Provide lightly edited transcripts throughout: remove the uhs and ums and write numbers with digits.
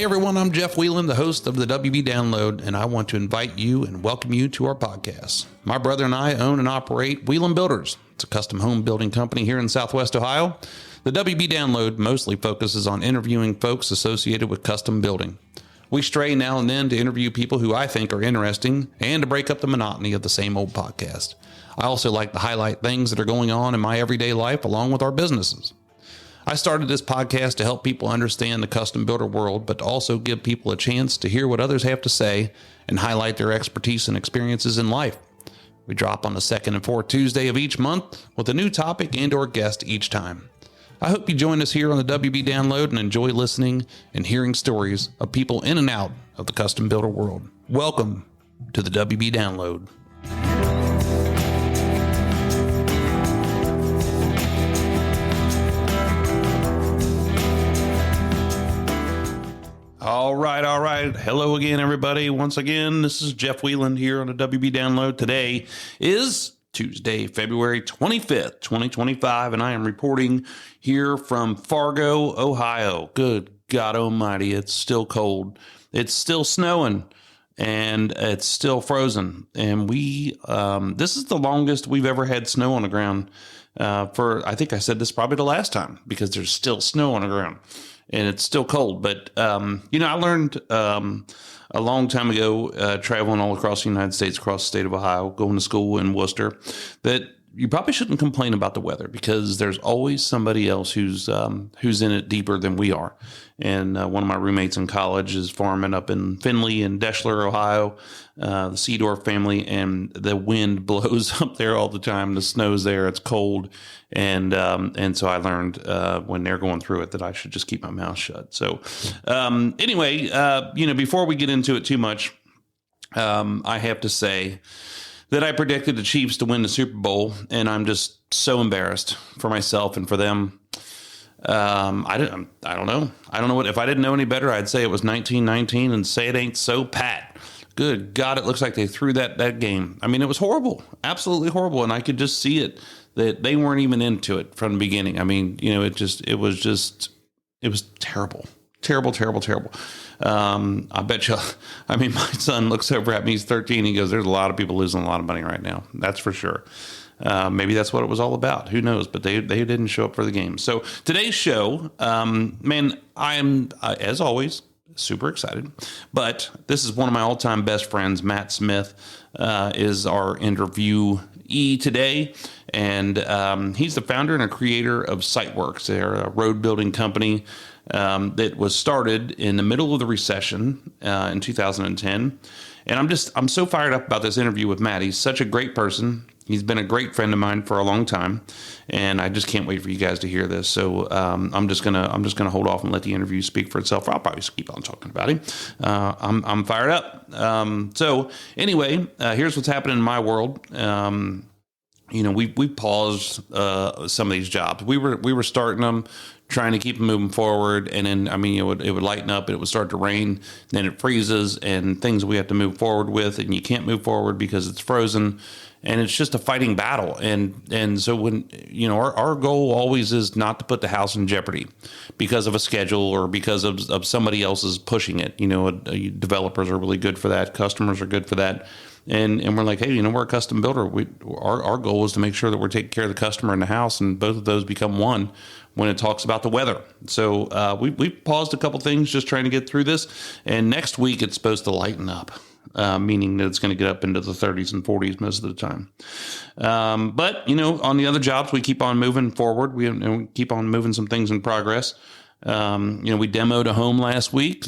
Hey everyone, I'm Jeff Whelan, the host of the WB Download, and I want to invite you and welcome you to our podcast. My brother and I own and operate Whelan Builders. It's a custom home building company here in Southwest Ohio. The WB Download mostly focuses on interviewing folks associated with custom building. We stray now and then to interview people who I think are interesting and to break up the monotony of the same old podcast. I also like to highlight things that are going on in my everyday life along with our businesses. I started this podcast to help people understand the custom builder world, but to also give people a chance to hear what others have to say and highlight their expertise and experiences in life. We drop on the second and fourth Tuesday of each month with a new topic and or guest each time. I hope you join us here on the WB Download and enjoy listening and hearing stories of people in and out of the custom builder world. Welcome to the WB Download. All right. Hello again, everybody. Once again, this is Jeff Whelan here on the WB Download. Today is Tuesday, February 25th, 2025, and I am reporting here from Fargo, Ohio. Good God almighty, it's still cold. It's still snowing, and it's still frozen. And this is the longest we've ever had snow on the ground I think I said this probably the last time, because there's still snow on the ground. And it's still cold. But, I learned a long time ago, traveling all across the United States, across the state of Ohio, going to school in Worcester, that you probably shouldn't complain about the weather, because there's always somebody else who's in it deeper than we are. And one of my roommates in college is farming up in Findlay and Deschler, Ohio, the Seedorf family, and the wind blows up there all the time. The snow's there. It's cold. And so I learned when they're going through it that I should just keep my mouth shut. So anyway, before we get into it too much, I have to say that I predicted the Chiefs to win the Super Bowl, and I'm just so embarrassed for myself and for them. I don't know. I don't know if I didn't know any better, I'd say it was 1919 and say it ain't so, Pat. Good God, it looks like they threw that game. I mean, it was horrible, absolutely horrible, and I could just see it that they weren't even into it from the beginning. I mean, it was terrible. Terrible. I bet you, my son looks over at me, he's 13. He goes, there's a lot of people losing a lot of money right now. That's for sure. Maybe that's what it was all about. Who knows? But they didn't show up for the game. So today's show, I am, as always, super excited. But this is one of my all-time best friends, Matt Smith, is our interviewee today. And he's the founder and a creator of SiteWORX. They're a road building company that was started in the middle of the recession in 2010. And I'm so fired up about this interview with Matt. He's such a great person. He's been a great friend of mine for a long time, and I just can't wait for you guys to hear this. So I'm just gonna hold off and let the interview speak for itself. I'll probably just keep on talking about him. I'm fired up. So anyway, here's what's happening in my world. We paused some of these jobs. We were starting them, trying to keep them moving forward, and then it would lighten up, and it would start to rain, then it freezes, and things we have to move forward with, and you can't move forward because it's frozen, and it's just a fighting battle. And so when our goal always is not to put the house in jeopardy because of a schedule or because of somebody else's pushing it. Developers are really good for that, customers are good for that. And we're like, hey, we're a custom builder. Our goal is to make sure that we're taking care of the customer and the house, and both of those become one when it talks about the weather. So we paused a couple things just trying to get through this. And next week it's supposed to lighten up, meaning that it's going to get up into the 30s and 40s most of the time. But on the other jobs, we keep on moving forward. We keep on moving some things in progress. We demoed a home last week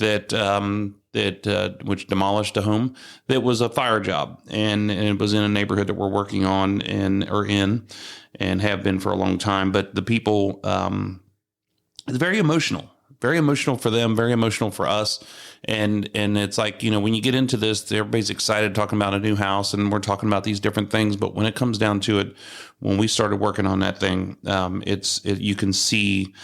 which demolished a home that was a fire job, and it was in a neighborhood that we're working on and have been for a long time. But the people, it's very emotional for them, very emotional for us. And it's like, when you get into this, everybody's excited talking about a new house, and we're talking about these different things. But when it comes down to it, when we started working on that thing, you can see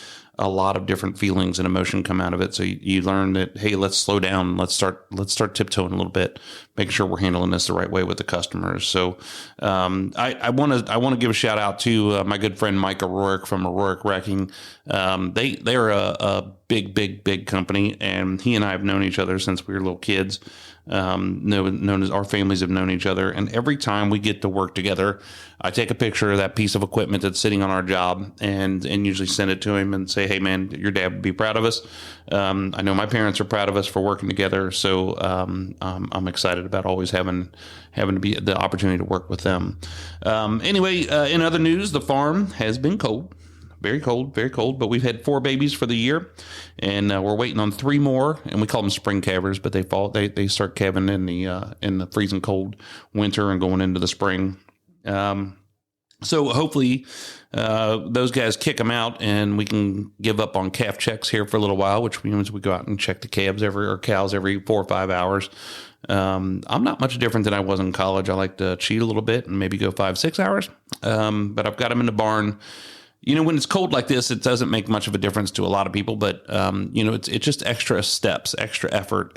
a lot of different feelings and emotion come out of it. So you learn that, hey, let's slow down. Let's start tiptoeing a little bit, make sure we're handling this the right way with the customers. So I want to give a shout out to my good friend Mike O'Rourke from O'Rourke Wrecking. They're a big company, and he and I have known each other since we were little kids. Known as our families have known each other, and every time we get to work together, I take a picture of that piece of equipment that's sitting on our job, and usually send it to him and say, "Hey, man, your dad would be proud of us." I know my parents are proud of us for working together, so I'm excited about always having to be the opportunity to work with them. Anyway, in other news, the farm has been cold. Very cold, but we've had 4 babies for the year, and we're waiting on 3 more, and we call them spring calvers, but they start calving in the freezing cold winter and going into the spring. So hopefully those guys kick them out, and we can give up on calf checks here for a little while, which means we go out and check the cows every 4 or 5 hours. I'm not much different than I was in college. I like to cheat a little bit and maybe go 5-6 hours, but I've got them in the barn. When it's cold like this, it doesn't make much of a difference to a lot of people, but, it's just extra steps, extra effort,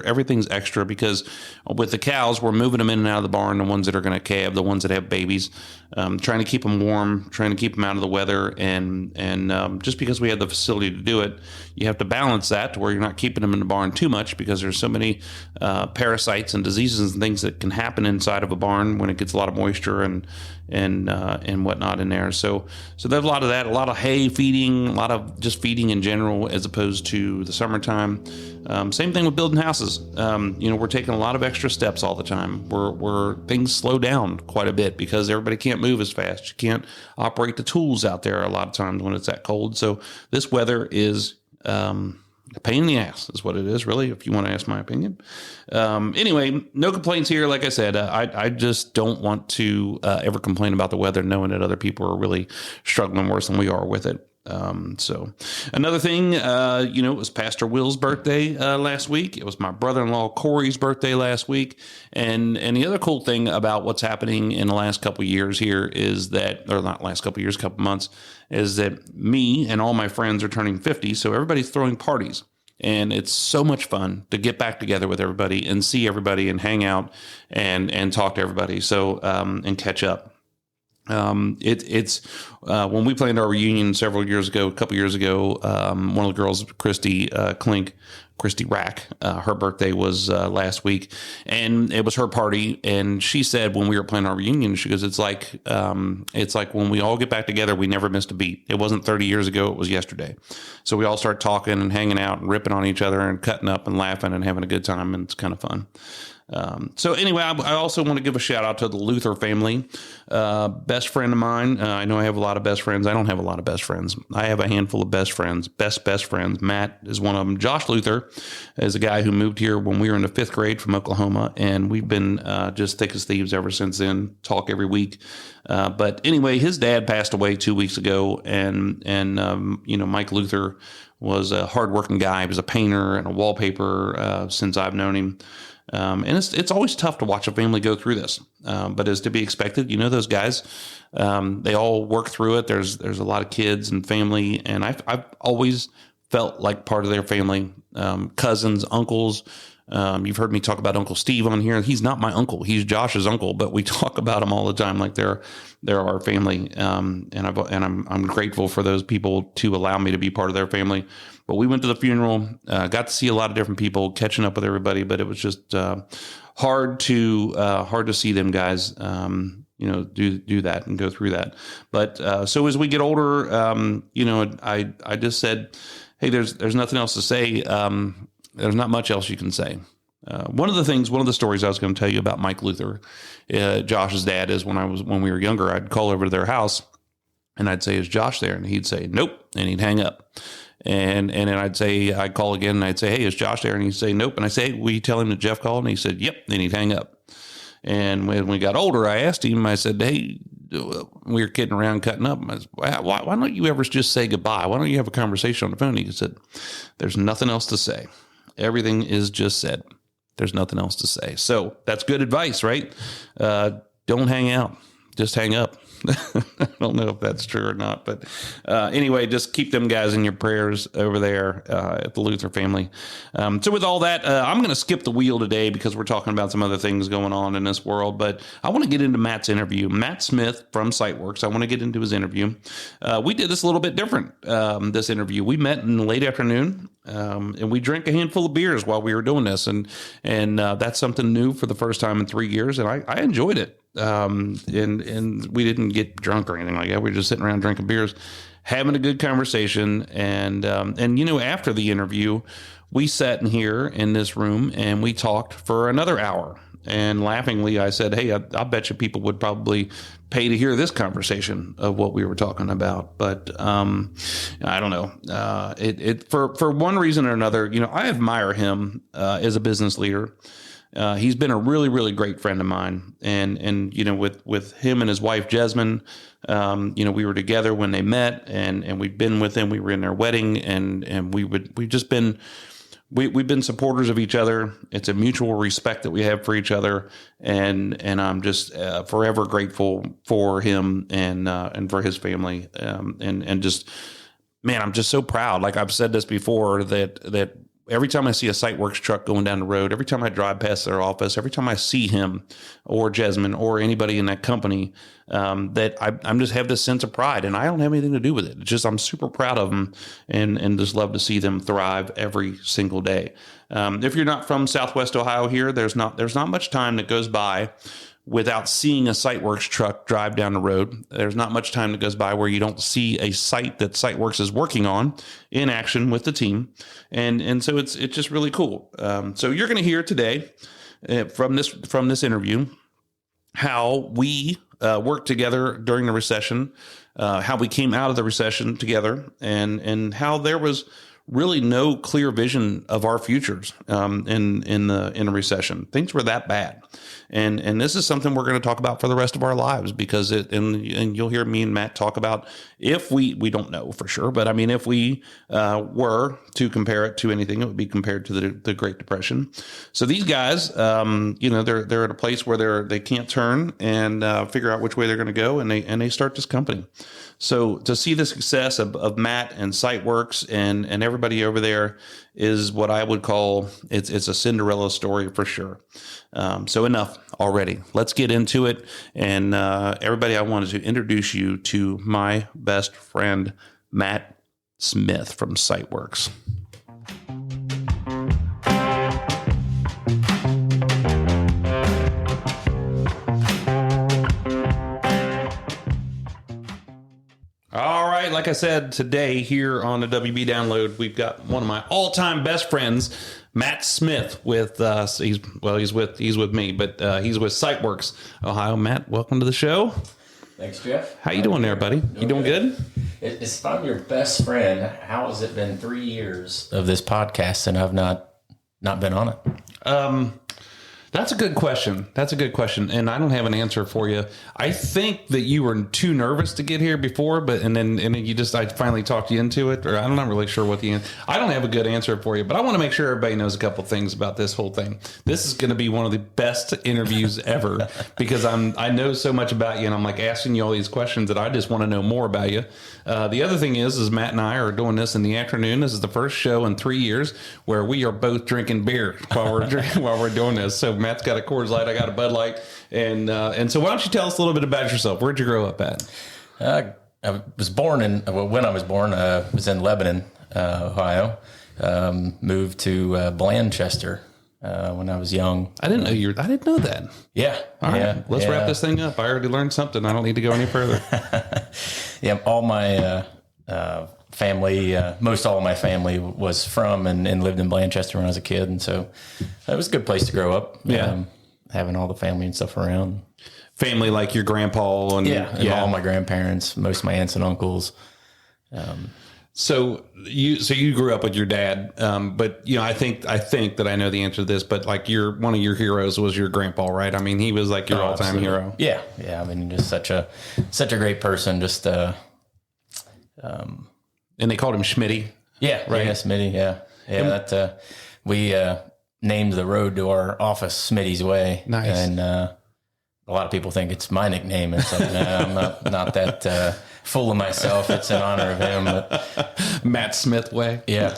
everything's extra, because with the cows, we're moving them in and out of the barn, the ones that are going to calve, the ones that have babies, trying to keep them warm, trying to keep them out of the weather. And just because we have the facility to do it, you have to balance that to where you're not keeping them in the barn too much, because there's so many parasites and diseases and things that can happen inside of a barn when it gets a lot of moisture and whatnot in there. So there's a lot of that, a lot of hay feeding, a lot of just feeding in general, as opposed to the summertime. Same thing with building houses. We're taking a lot of extra steps all the time. Where things slow down quite a bit because everybody can't move as fast. You can't operate the tools out there a lot of times when it's that cold. So this weather is a pain in the ass is what it is, really, if you want to ask my opinion. Anyway, no complaints here. Like I said, I just don't want to ever complain about the weather, knowing that other people are really struggling worse than we are with it. So another thing, it was Pastor Will's birthday last week. It was my brother-in-law Corey's birthday last week. And the other cool thing about what's happening in the last couple of years here is that, or not last couple of years, couple of months, is that me and all my friends are turning 50. So everybody's throwing parties. And it's so much fun to get back together with everybody and see everybody and hang out and talk to everybody. So, and catch up. It's when we planned our reunion a couple years ago, one of the girls, Christy Rack, her birthday was last week, and it was her party. And she said when we were planning our reunion, she goes, it's like when we all get back together, we never missed a beat. It wasn't 30 years ago, it was yesterday. So we all start talking and hanging out and ripping on each other and cutting up and laughing and having a good time, and it's kind of fun. So anyway, I also want to give a shout out to the Luther family. Best friend of mine. I know I have a lot of best friends. I don't have a lot of best friends. I have a handful of best friends, best friends. Matt is one of them. Josh Luther is a guy who moved here when we were in the 5th grade from Oklahoma, and we've been just thick as thieves ever since then. Talk every week. But anyway, his dad passed away 2 weeks ago, and Mike Luther was a hardworking guy. He was a painter and a wallpaper since I've known him. And it's always tough to watch a family go through this, but as to be expected, those guys, they all work through it. There's a lot of kids and family, and I've always felt like part of their family, cousins, uncles. You've heard me talk about Uncle Steve on here. He's not my uncle. He's Josh's uncle, but we talk about him all the time like they're our family. And I'm grateful for those people to allow me to be part of their family. But we went to the funeral, got to see a lot of different people, catching up with everybody, but it was just hard to see them guys do that and go through that. But so as we get older, I just said, hey, there's nothing else to say. There's not much else you can say. One of the stories I was going to tell you about Mike Luther, Josh's dad, is when we were younger, I'd call over to their house and I'd say, is Josh there? And he'd say, nope. And he'd hang up. And then I'd call again and I'd say, hey, is Josh there? And he'd say, nope. And I say, will you tell him that Jeff called? And he said, yep. And he'd hang up. And when we got older, I asked him, I said, hey, we were kidding around, cutting up. I said, why don't you ever just say goodbye? Why don't you have a conversation on the phone? He said, there's nothing else to say. Everything is just said. There's nothing else to say. So that's good advice, right? Don't hang out. just hang up. I don't know if that's true or not, but anyway, just keep them guys in your prayers over there at the Luther family. So with all that, I'm going to skip the wheel today because we're talking about some other things going on in this world, but I want to get into Matt's interview. Matt Smith from SiteWORX. I want to get into his interview. We did this a little bit different, this interview. We met in the late afternoon, and we drank a handful of beers while we were doing this, and that's something new for the first time in 3 years, and I enjoyed it. And we didn't get drunk or anything like that. We were just sitting around drinking beers, having a good conversation. And after the interview, we sat in here in this room and we talked for another hour. And laughingly, I said, hey, I bet you people would probably pay to hear this conversation of what we were talking about. But I don't know. For one reason or another, I admire him as a business leader. He's been a really, really great friend of mine. And with him and his wife, Jasmine, we were together when they met and we've been with them. We were in their wedding and we've been supporters of each other. It's a mutual respect that we have for each other. And I'm just forever grateful for him and for his family. And just, man, I'm just so proud. Like I've said this before that every time I see a SiteWORX truck going down the road, every time I drive past their office, every time I see him or Jasmine or anybody in that company, that I'm just have this sense of pride, and I don't have anything to do with it. It's just I'm super proud of them and just love to see them thrive every single day. If you're not from Southwest Ohio here, there's not much time that goes by without seeing a SiteWORX truck drive down the road. There's not much time that goes by where you don't see a site that SiteWORX is working on in action with the team. And so it's just really cool. So you're going to hear today from this interview how we worked together during the recession, how we came out of the recession together, and how there was really no clear vision of our futures in a recession. Things were that bad. And this is something we're going to talk about for the rest of our lives because and you'll hear me and Matt talk about if we don't know for sure, but I mean, if we were to compare it to anything, it would be compared to the Great Depression. So these guys, they're at a place where they can't turn and figure out which way they're going to go, and they start this company. So to see the success of Matt and SiteWORX and everybody over there is what I would call it's a Cinderella story for sure. So enough already. Let's get into it. And everybody, I wanted to introduce you to my best friend, Matt Smith from SiteWORX. All right, like I said, today here on the WB Download, we've got one of my all-time best friends, Matt Smith, with us. He's with me, but he's with SiteWORX Ohio. Matt, welcome to the show. Thanks, Jeff. How you doing there, buddy? You doing good? If I'm your best friend, how has it been 3 years of this podcast and I've not been on it? That's a good question. And I don't have an answer for you. I think that you were too nervous to get here before, and then I finally talked you into it, or I'm not really sure what I don't have a good answer for you, but I want to make sure everybody knows a couple things about this whole thing. This is going to be one of the best interviews ever because I know so much about you, and I'm like asking you all these questions that I just want to know more about you. The other thing is Matt and I are doing this in the afternoon. This is the first show in 3 years where we are both drinking beer while we're doing this. So Matt's got a Coors Light, I got a Bud Light, and so why don't you tell us a little bit about yourself? Where'd you grow up at? I was born when I was born, was in Lebanon, Ohio. Moved to Blanchester when I was young. I didn't know that. Yeah. All right. Let's wrap this thing up. I already learned something. I don't need to go any further. Yeah. All my family, most all of my family was from and lived in Blanchester when I was a kid. And so it was a good place to grow up. Yeah. Having all the family and stuff around. Family like your grandpa and all my grandparents, most of my aunts and uncles. So you grew up with your dad, but I think that I know the answer to this. But like one of your heroes was your grandpa, right? I mean, he was like your all-time hero. Yeah. I mean, just such a great person. Just and they called him Schmitty. Yeah, right. Yeah, Smitty. Yeah. We named the road to our office Smitty's Way. Nice. And a lot of people think it's my nickname. It's like, I'm not that full of myself. It's in honor of him. But, Matt Smith way. yeah.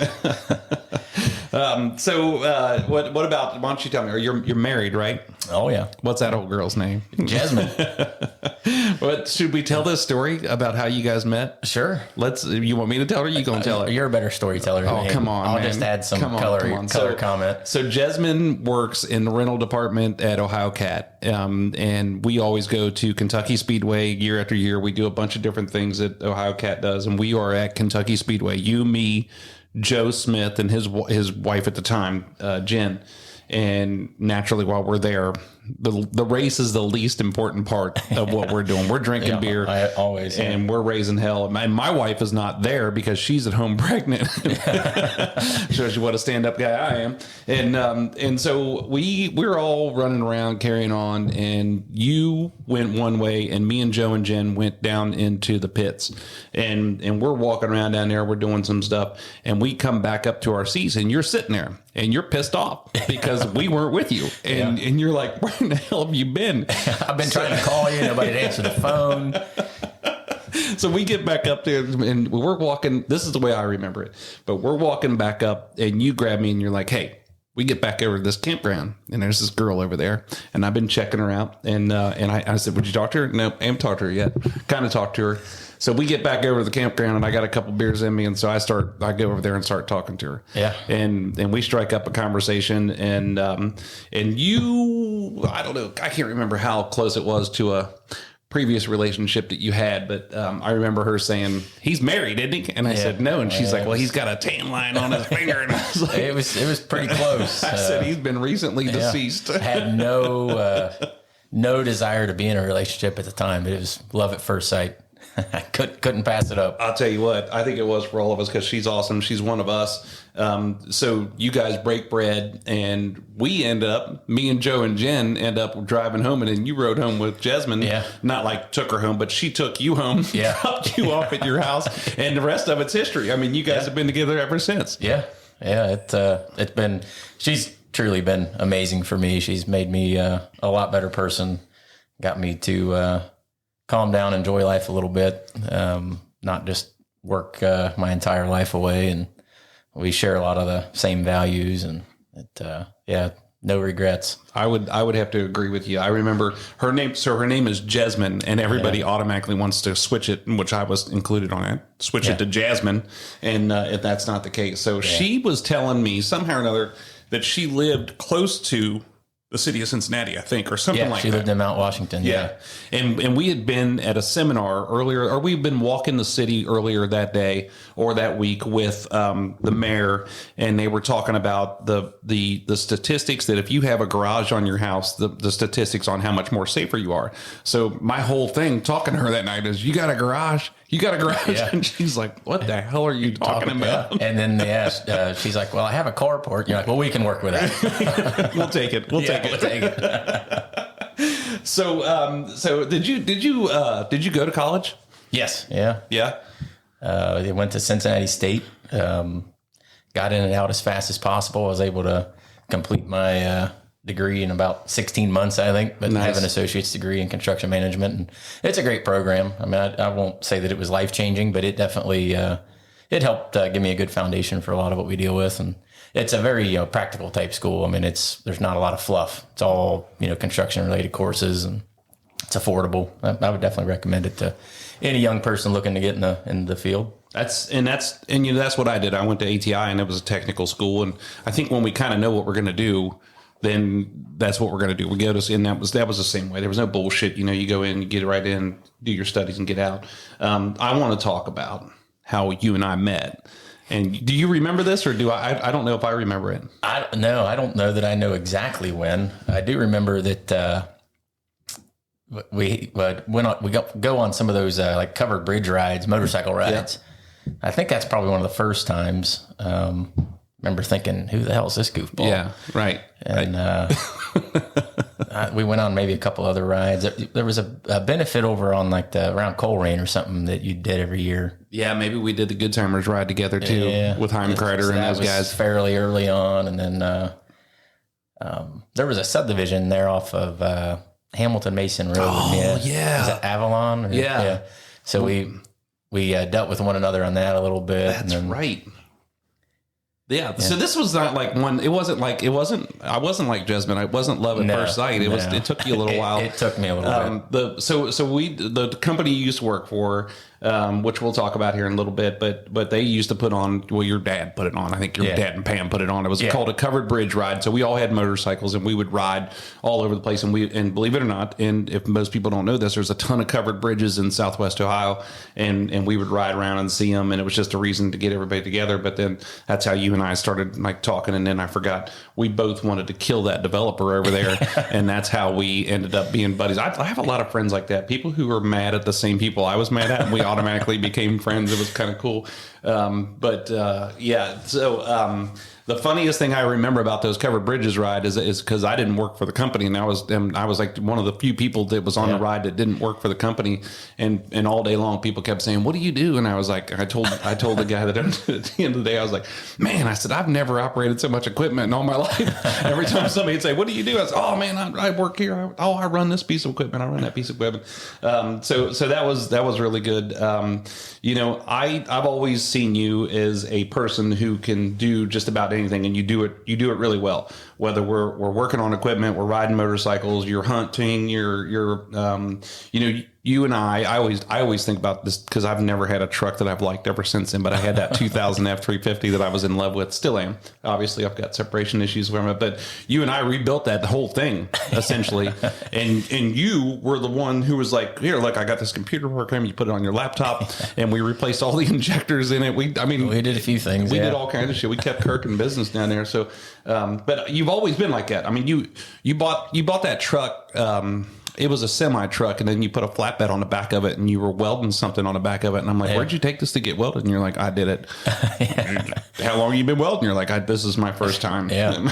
What about, why don't you tell me, you're married, right? Oh, yeah. What's that old girl's name? Jasmine. What, should we tell this story about how you guys met? Sure. You want me to tell her or you going to tell her? You're a better storyteller than me. Come on, I'll man. just add some color comment. So Jasmine works in the rental department at Ohio Cat. And we always go to Kentucky Speedway year after year. We do a bunch of different things that Ohio Cat does. And we are at Kentucky Speedway. You, me, Joe Smith, and his wife at the time, Jen. And naturally, while we're there, the race is the least important part of what we're doing. We're drinking beer. I always. And we're raising hell. And my wife is not there because she's at home pregnant. Shows you what a stand-up guy I am. And so we're all running around carrying on. And you went one way, and me and Joe and Jen went down into the pits. And we're walking around down there. We're doing some stuff. And we come back up to our seats, and you're sitting there. And you're pissed off because we weren't with you. And you're like, where in the hell have you been? I've been trying to call you. Nobody'd answer the phone. So we get back up there and we're walking. This is the way I remember it. But we're walking back up and you grab me and you're like, hey, we get back over to this campground and there's this girl over there. And I've been checking her out. And I said, would you talk to her? No, I haven't talked to her yet. Kind of talked to her. So we get back over to the campground and I got a couple beers in me. And so I go over there and start talking to her. Yeah. And we strike up a conversation and you, I don't know, I can't remember how close it was to a previous relationship that you had, but I remember her saying, he's married, isn't he? And I said, no. And she's like, well, he's got a tan line on his finger. And I was like, it was pretty close. I said, he's been recently deceased. Had no desire to be in a relationship at the time. It was love at first sight. I couldn't pass it up. I'll tell you what, I think it was for all of us because she's awesome. She's one of us. So you guys break bread and we end up, me and Joe and Jen end up driving home, and then you rode home with Jasmine. Yeah. Not like took her home, but she took you home, dropped you off at your house, and the rest of it's history. I mean, you guys have been together ever since. Yeah. Yeah. It's been, she's truly been amazing for me. She's made me a lot better person, got me to calm down, enjoy life a little bit, not just work my entire life away. And we share a lot of the same values, and no regrets. I would have to agree with you. I remember her name. So her name is Jasmine, and everybody automatically wants to switch it, which I was included on it. Switch it to Jasmine, and if that's not the case. So she was telling me somehow or another that she lived close to the city of Cincinnati, I think, or something like that. She lived in Mount Washington. Yeah. And we had been at a seminar earlier, or we've been walking the city earlier that day or that week with the mayor, and they were talking about the statistics that if you have a garage on your house, the statistics on how much more safer you are. So my whole thing talking to her that night is, you got a garage? You got a garage? Yeah. And she's like, what the hell are you talking about? Yeah. And then they asked, she's like, well, I have a carport. And you're like, well, we can work with that. We'll take it. We'll take it. So did you go to college? Yes. Yeah. Yeah. I went to Cincinnati State, got in and out as fast as possible. I was able to complete my degree in about 16 months, I think, but I have an associate's degree in construction management. And it's a great program. I mean, I won't say that it was life-changing, but it definitely, it helped give me a good foundation for a lot of what we deal with. And it's a very, practical type school. I mean, there's not a lot of fluff. It's all, construction related courses, and it's affordable. I would definitely recommend it to any young person looking to get in the field. That's what I did. I went to ATI, and it was a technical school. And I think when we kind of know what we're going to do, then that's what we're going to do. We go to, and that was the same way. There was no bullshit. You go in, you get right in, do your studies, and get out. I want to talk about how you and I met. And do you remember this, or do I? I don't know if I remember it. I don't know that I know exactly when. I do remember that we go on some of those like covered bridge rides, motorcycle rides. Yeah. I think that's probably one of the first times. Remember thinking, who the hell is this goofball? Yeah, right. And we went on maybe a couple other rides. There was a benefit over on around Coleraine or something that you did every year. Yeah, maybe we did the Good Timers ride together too, with Heim Kreider and those guys. Fairly early on, and then there was a subdivision there off of Hamilton Mason Road. Oh, Is that Avalon? Yeah. So we dealt with one another on that a little bit. That's right. Yeah. So this was not like one. I wasn't like Jasmine. I wasn't love at first sight. It took you a little while. It took me a little bit. The company you used to work for, which we'll talk about here in a little bit, but they used to put on, well, your dad put it on. I think your dad and Pam put it on. It was called a covered bridge ride. So we all had motorcycles and we would ride all over the place. And believe it or not, and if most people don't know this, there's a ton of covered bridges in Southwest Ohio, and we would ride around and see them. And it was just a reason to get everybody together. But then that's how you and I started like talking. And then I forgot we both wanted to kill that developer over there. And that's how we ended up being buddies. I have a lot of friends like that. People who are mad at the same people I was mad at. And we automatically became friends. It was kind of cool. The funniest thing I remember about those covered bridges ride is because I didn't work for the company, and I was like one of the few people that was on the ride that didn't work for the company, and all day long people kept saying, "What do you do?" And I was like, I told the guy that at the end of the day, I was like, "Man," I said, "I've never operated so much equipment in all my life." Every time somebody would say, "What do you do?" I said, "Oh man, I work here. I run this piece of equipment. I run that piece of equipment." So that was really good. I've always seen you as a person who can do just about anything, and you do it really well. Whether we're working on equipment, we're riding motorcycles, you're hunting, you and I always think about this because I've never had a truck that I've liked ever since then, but I had that 2000 F350 that I was in love with, still am. Obviously, I've got separation issues from it, but you and I rebuilt that whole thing essentially, and you were the one who was like, "Here, look, I got this computer program. You put it on your laptop," and we replaced all the injectors in it. We did a few things. We did all kinds of shit. We kept Kirk in business down there. So, but you've always been like that. I mean, you bought that truck. It was a semi truck, and then you put a flatbed on the back of it, and you were welding something on the back of it. And I'm like, "Where'd you take this to get welded?" And you're like, "I did it." How long have you been welding? You're like, "This is my first time." Yeah.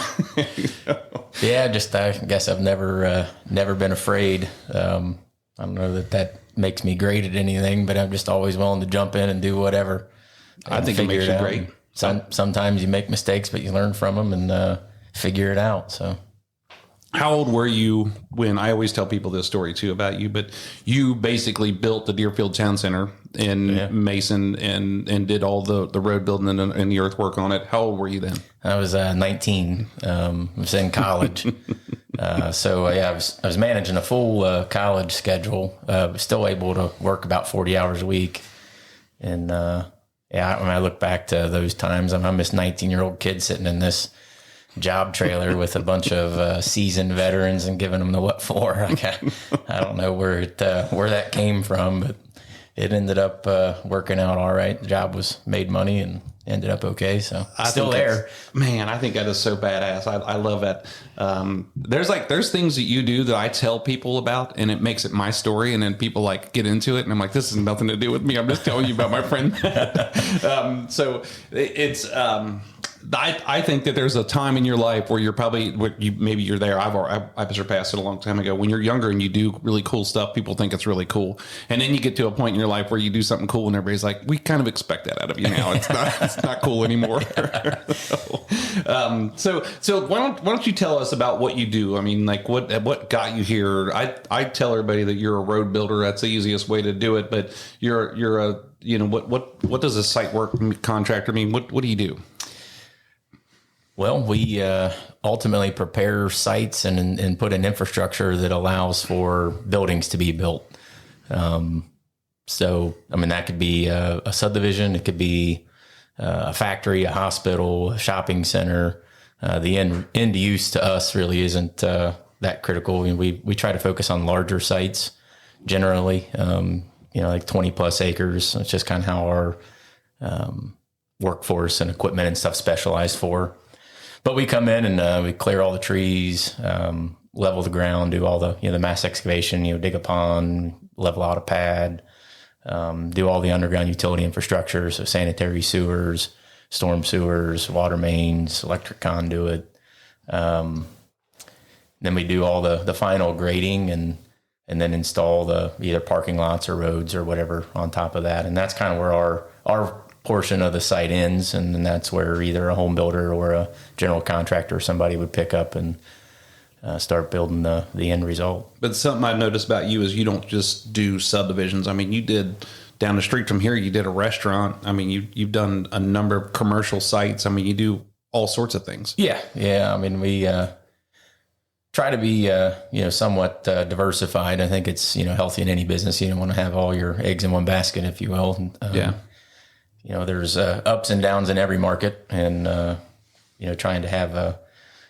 I guess I've never been afraid. I don't know that makes me great at anything, but I'm just always willing to jump in and do whatever. I think it makes you great. Sometimes you make mistakes, but you learn from them and figure it out. So. How old were you when, I always tell people this story too about you, but you basically built the Deerfield Town Center in Mason and did all the road building and the earthwork on it. How old were you then? I was 19. I was in college. I was managing a full college schedule. Was still able to work about 40 hours a week. And when I look back to those times, I'm this 19-year-old kid sitting in this job trailer with a bunch of seasoned veterans and giving them the what for. I don't know where that came from, but it ended up working out all right. The job made money and ended up okay. So still there. Man, I think that is so badass. I love that. There's things that you do that I tell people about, and it makes it my story, and then people like get into it, and I'm like, this has nothing to do with me. I'm just telling you about my friend. So it's. I think that there's a time in your life where maybe you're there. I've surpassed it a long time ago. When you're younger and you do really cool stuff, people think it's really cool. And then you get to a point in your life where you do something cool and everybody's like, we kind of expect that out of you now. It's not cool anymore. So why don't you tell us about what you do? I mean, like what got you here? I tell everybody that you're a road builder. That's the easiest way to do it. But you're a, what does a site work contractor mean? What do you do? Well, we ultimately prepare sites and put in infrastructure that allows for buildings to be built. That could be a subdivision. It could be a factory, a hospital, a shopping center. The end use to us really isn't that critical. We try to focus on larger sites generally, like 20 plus acres. It's just kind of how our workforce and equipment and stuff specialized for. But we come in and we clear all the trees, level the ground, do all the mass excavation, dig a pond, level out a pad, do all the underground utility infrastructure, so sanitary sewers, storm sewers, water mains, electric conduit. Then we do all the final grading and then install the either parking lots or roads or whatever on top of that. And that's kind of where our portion of the site ends, and then that's where either a home builder or a general contractor or somebody would pick up and start building the end result. But something I noticed about you is you don't just do subdivisions. I mean, you did down the street from here, you did a restaurant. I mean, you've done a number of commercial sites. I mean, you do all sorts of things. Yeah. I mean, we try to be, somewhat diversified. I think it's, healthy in any business. You don't want to have all your eggs in one basket, if you will. There's ups and downs in every market, and, trying to have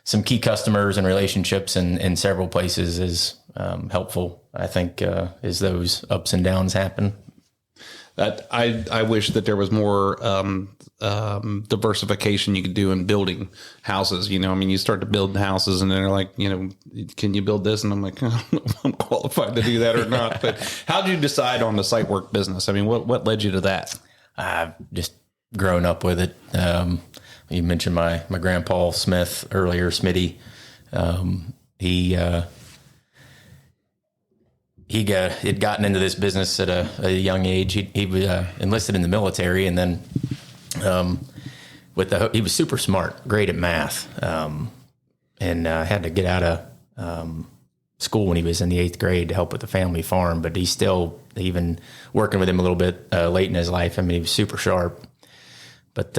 some key customers and relationships in several places is helpful, I think, as those ups and downs happen. I wish that there was more diversification you could do in building houses. I mean, you start to build houses and they're like, can you build this? And I'm like, I don't know if I'm qualified to do that or not. But how did you decide on the SiteWORX business? I mean, what led you to that? I've just grown up with it. You mentioned my grandpa Smith earlier, Smitty. He had gotten into this business at a young age. He was enlisted in the military, and then he was super smart, great at math, and had to get out of school when he was in the 8th grade to help with the family farm. But he's still, even working with him a little bit late in his life, I mean, he was super sharp. But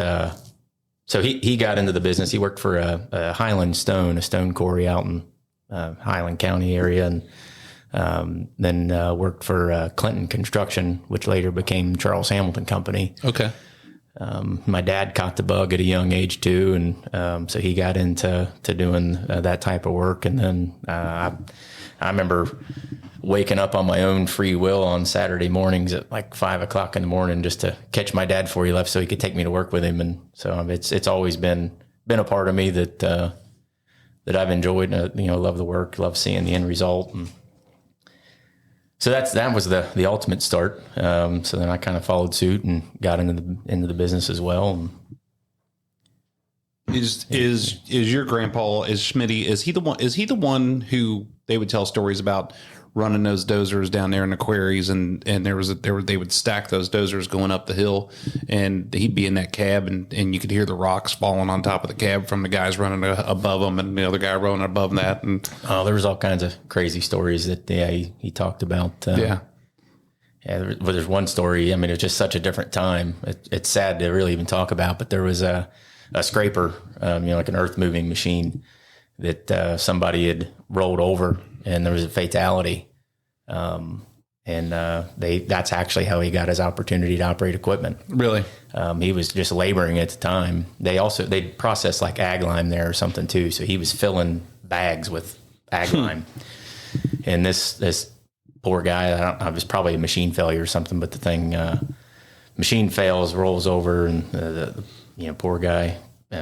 so he got into the business. He worked for a Highland Stone, a stone quarry out in Highland County area, and then worked for Clinton Construction, which later became Charles Hamilton Company. Okay. My dad caught the bug at a young age too, and so he got into doing that type of work. And then I remember waking up on my own free will on Saturday mornings at like 5 o'clock in the morning just to catch my dad before he left, so he could take me to work with him. And so it's always been a part of me that I've enjoyed. Love the work, love seeing the end result. And so that was the ultimate start. So then I kind of followed suit and got into the business as well. Is your grandpa, is Schmitty, is he the one who they would tell stories about running those dozers down there in the quarries, and they would stack those dozers going up the hill, and he'd be in that cab, and you could hear the rocks falling on top of the cab from the guys running above them and the other guy running above that. And there was all kinds of crazy stories that he talked about. There's one story. I mean, it was just such a different time. It's sad to really even talk about, but there was a scraper, like an earth moving machine that somebody had rolled over, and there was a fatality. That's actually how he got his opportunity to operate equipment. Really? He was just laboring at the time. They processed like ag lime there or something too. So he was filling bags with ag lime. And this poor guy, it was probably a machine failure or something, but the thing, machine fails, rolls over, and the poor guy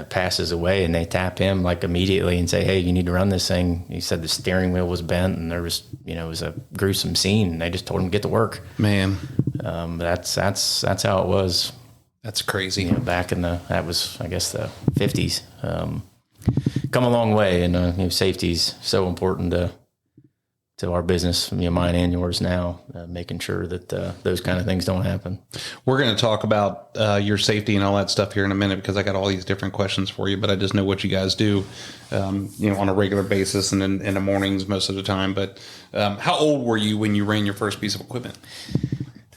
passes away, and they tap him like immediately and say, "Hey, you need to run this thing." He said the steering wheel was bent, and there was, it was a gruesome scene, and they just told him to get to work. Man, that's how it was. That's crazy. Back in that was, I guess, the 50s. Come a long way, and safety's so important to our business, mine and yours now, making sure that those kind of things don't happen. We're going to talk about your safety and all that stuff here in a minute, because I got all these different questions for you, but I just know what you guys do, on a regular basis and in the mornings most of the time. But how old were you when you ran your first piece of equipment?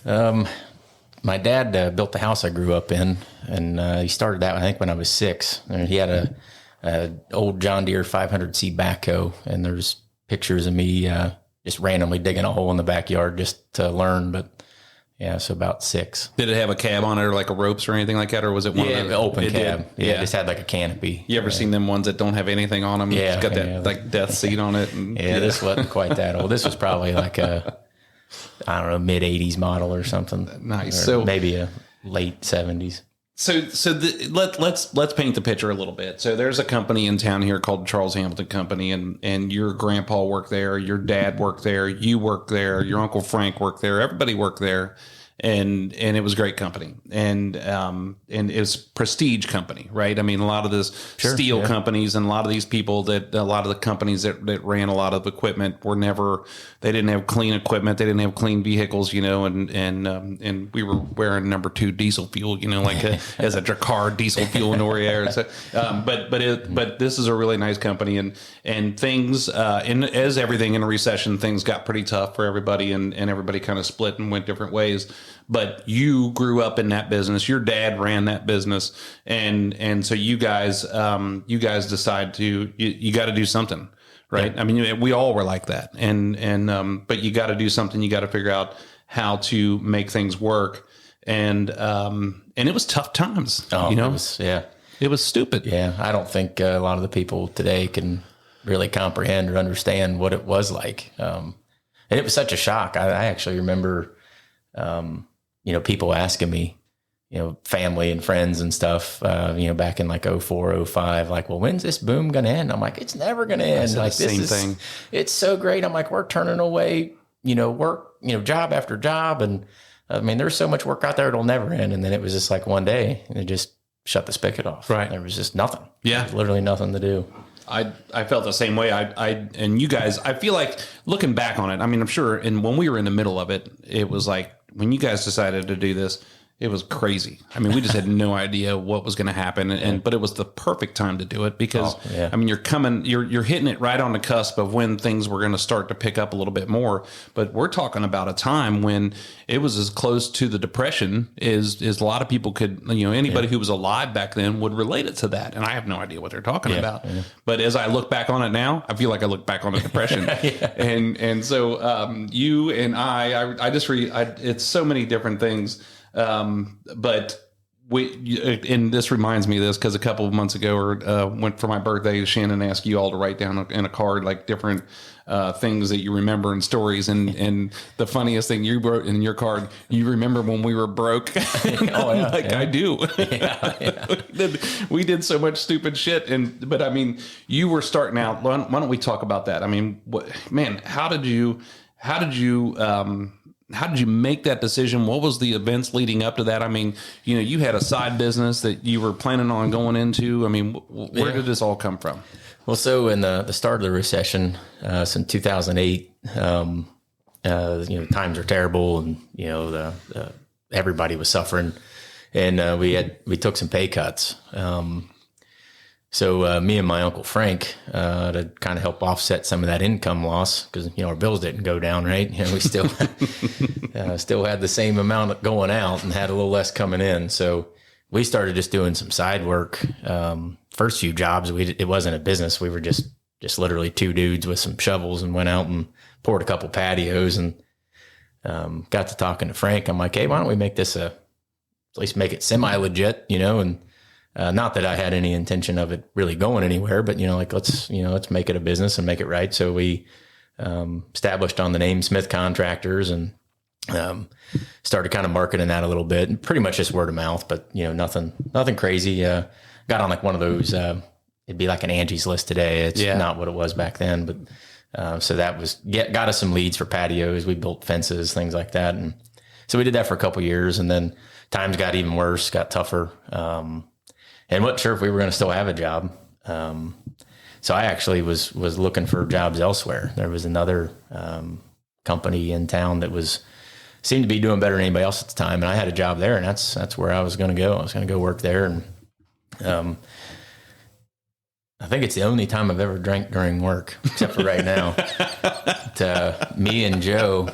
My dad built the house I grew up in, and he started that, I think, when I was 6. And he had a old John Deere 500C backhoe, and there's pictures of me just randomly digging a hole in the backyard just to learn. But so about 6. Did it have a cab on it, or like a ropes or anything like that, or was it one of the open cab? It just had like a canopy. You ever seen them ones that don't have anything on them? It's got that like death seat on it. And, this wasn't quite that old. This was probably like a, I don't know, mid 80s model or something. Nice. Or so maybe a late 70s. Let's paint the picture a little bit. So there's a company in town here called Charles Hamilton Company, and your grandpa worked there, your dad worked there, you worked there, your Uncle Frank worked there, everybody worked there. and it was a great company, and it's prestige company, right? I mean, a lot of this steel companies and a lot of these people a lot of the companies that ran a lot of equipment they didn't have clean equipment, they didn't have clean vehicles, and we were wearing number 2 diesel fuel, like as a Drakkar diesel fuel in Oriere. So, but this is a really nice company, and things as everything in a recession, things got pretty tough for everybody, and everybody kind of split and went different ways. But you grew up in that business. Your dad ran that business, and so you guys decide you got to do something, right? Yeah. I mean, we all were like that, and but you got to do something. You got to figure out how to make things work, and it was tough times. Oh, it was stupid. Yeah, I don't think a lot of the people today can really comprehend or understand what it was like, and it was such a shock. I actually remember. People asking me, family and friends and stuff, back in like 04, 05, like, well, when's this boom going to end? I'm like, it's never going to end. Like, same thing. It's so great. I'm like, we're turning away, work, job after job. And I mean, there's so much work out there, it'll never end. And then it was just like one day and it just shut the spigot off. Right. There was just nothing. Yeah. There was literally nothing to do. I felt the same way. And you guys, I feel like looking back on it, I mean, I'm sure, and when we were in the middle of it, it was like, when you guys decided to do this, it was crazy. I mean, we just had no idea what was going to happen, but it was the perfect time to do it because, I mean, you're hitting it right on the cusp of when things were going to start to pick up a little bit more. But we're talking about a time when it was as close to the Depression as a lot of people could, anybody who was alive back then would relate it to that. And I have no idea what they're talking about. Yeah. But as I look back on it now, I feel like I look back on the Depression. And so you and I just it's so many different things. But and this reminds me of this because a couple of months ago, went for my birthday, Shannon asked you all to write down in a card, like different, things that you remember and stories. And the funniest thing you wrote in your card, you remember when we were broke. I do. We did so much stupid shit. But I mean, you were starting out. Why don't we talk about that? I mean, how did you make that decision? What was the events leading up to that? I mean, you had a side business that you were planning on going into. I mean, where did this all come from? Well, so in the start of the recession, since 2008, times are terrible, and everybody was suffering, and we took some pay cuts. So me and my Uncle Frank, to kind of help offset some of that income loss, because our bills didn't go down, right? We still still had the same amount going out and had a little less coming in. So we started just doing some side work. First few jobs, it wasn't a business. We were just literally 2 dudes with some shovels and went out and poured a couple patios and got to talking to Frank. I'm like, hey, why don't we make this at least make it semi-legit, and not that I had any intention of it really going anywhere, but let's make it a business and make it right. So we established on the name Smith Contractors and started kind of marketing that a little bit, and pretty much just word of mouth, but nothing crazy. Got on like one of those. It'd be like an Angie's List today. It's not what it was back then, but so that got us some leads for patios. We built fences, things like that, and so we did that for a couple of years, and then times got even worse, got tougher. And wasn't sure if we were going to still have a job. So I actually was looking for jobs elsewhere. There was another company in town that seemed to be doing better than anybody else at the time, and I had a job there, and that's where I was going to go. I was going to go work there, and I think it's the only time I've ever drank during work, except for right now. But, me and Joe,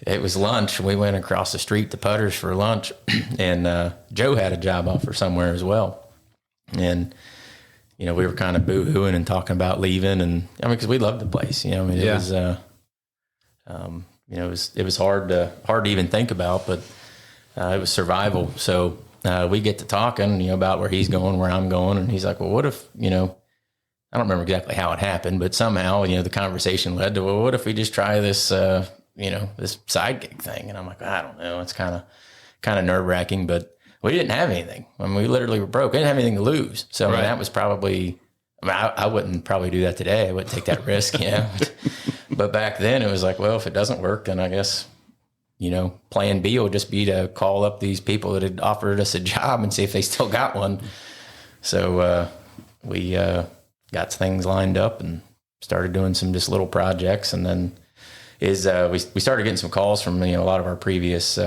it was lunch. We went across the street to Putter's for lunch, and Joe had a job offer somewhere as well. And we were kind of boo-hooing and talking about leaving, and because we loved the place. It was hard to even think about, but it was survival. So we get to talking, about where he's going, where I'm going, and he's like, "Well, what if I don't remember exactly how it happened, but somehow the conversation led to, well, what if we just try this this side gig thing?" And I'm like, I don't know. It's kind of nerve wracking, but we didn't have anything. I mean, we literally were broke. We didn't have anything to lose. So right. That was probably, I wouldn't probably do that today. I wouldn't take that risk, But back then it was like, well, if it doesn't work, then I guess plan B will just be to call up these people that had offered us a job and see if they still got one. So we got things lined up and started doing some just little projects. And then we started getting some calls from a lot of our previous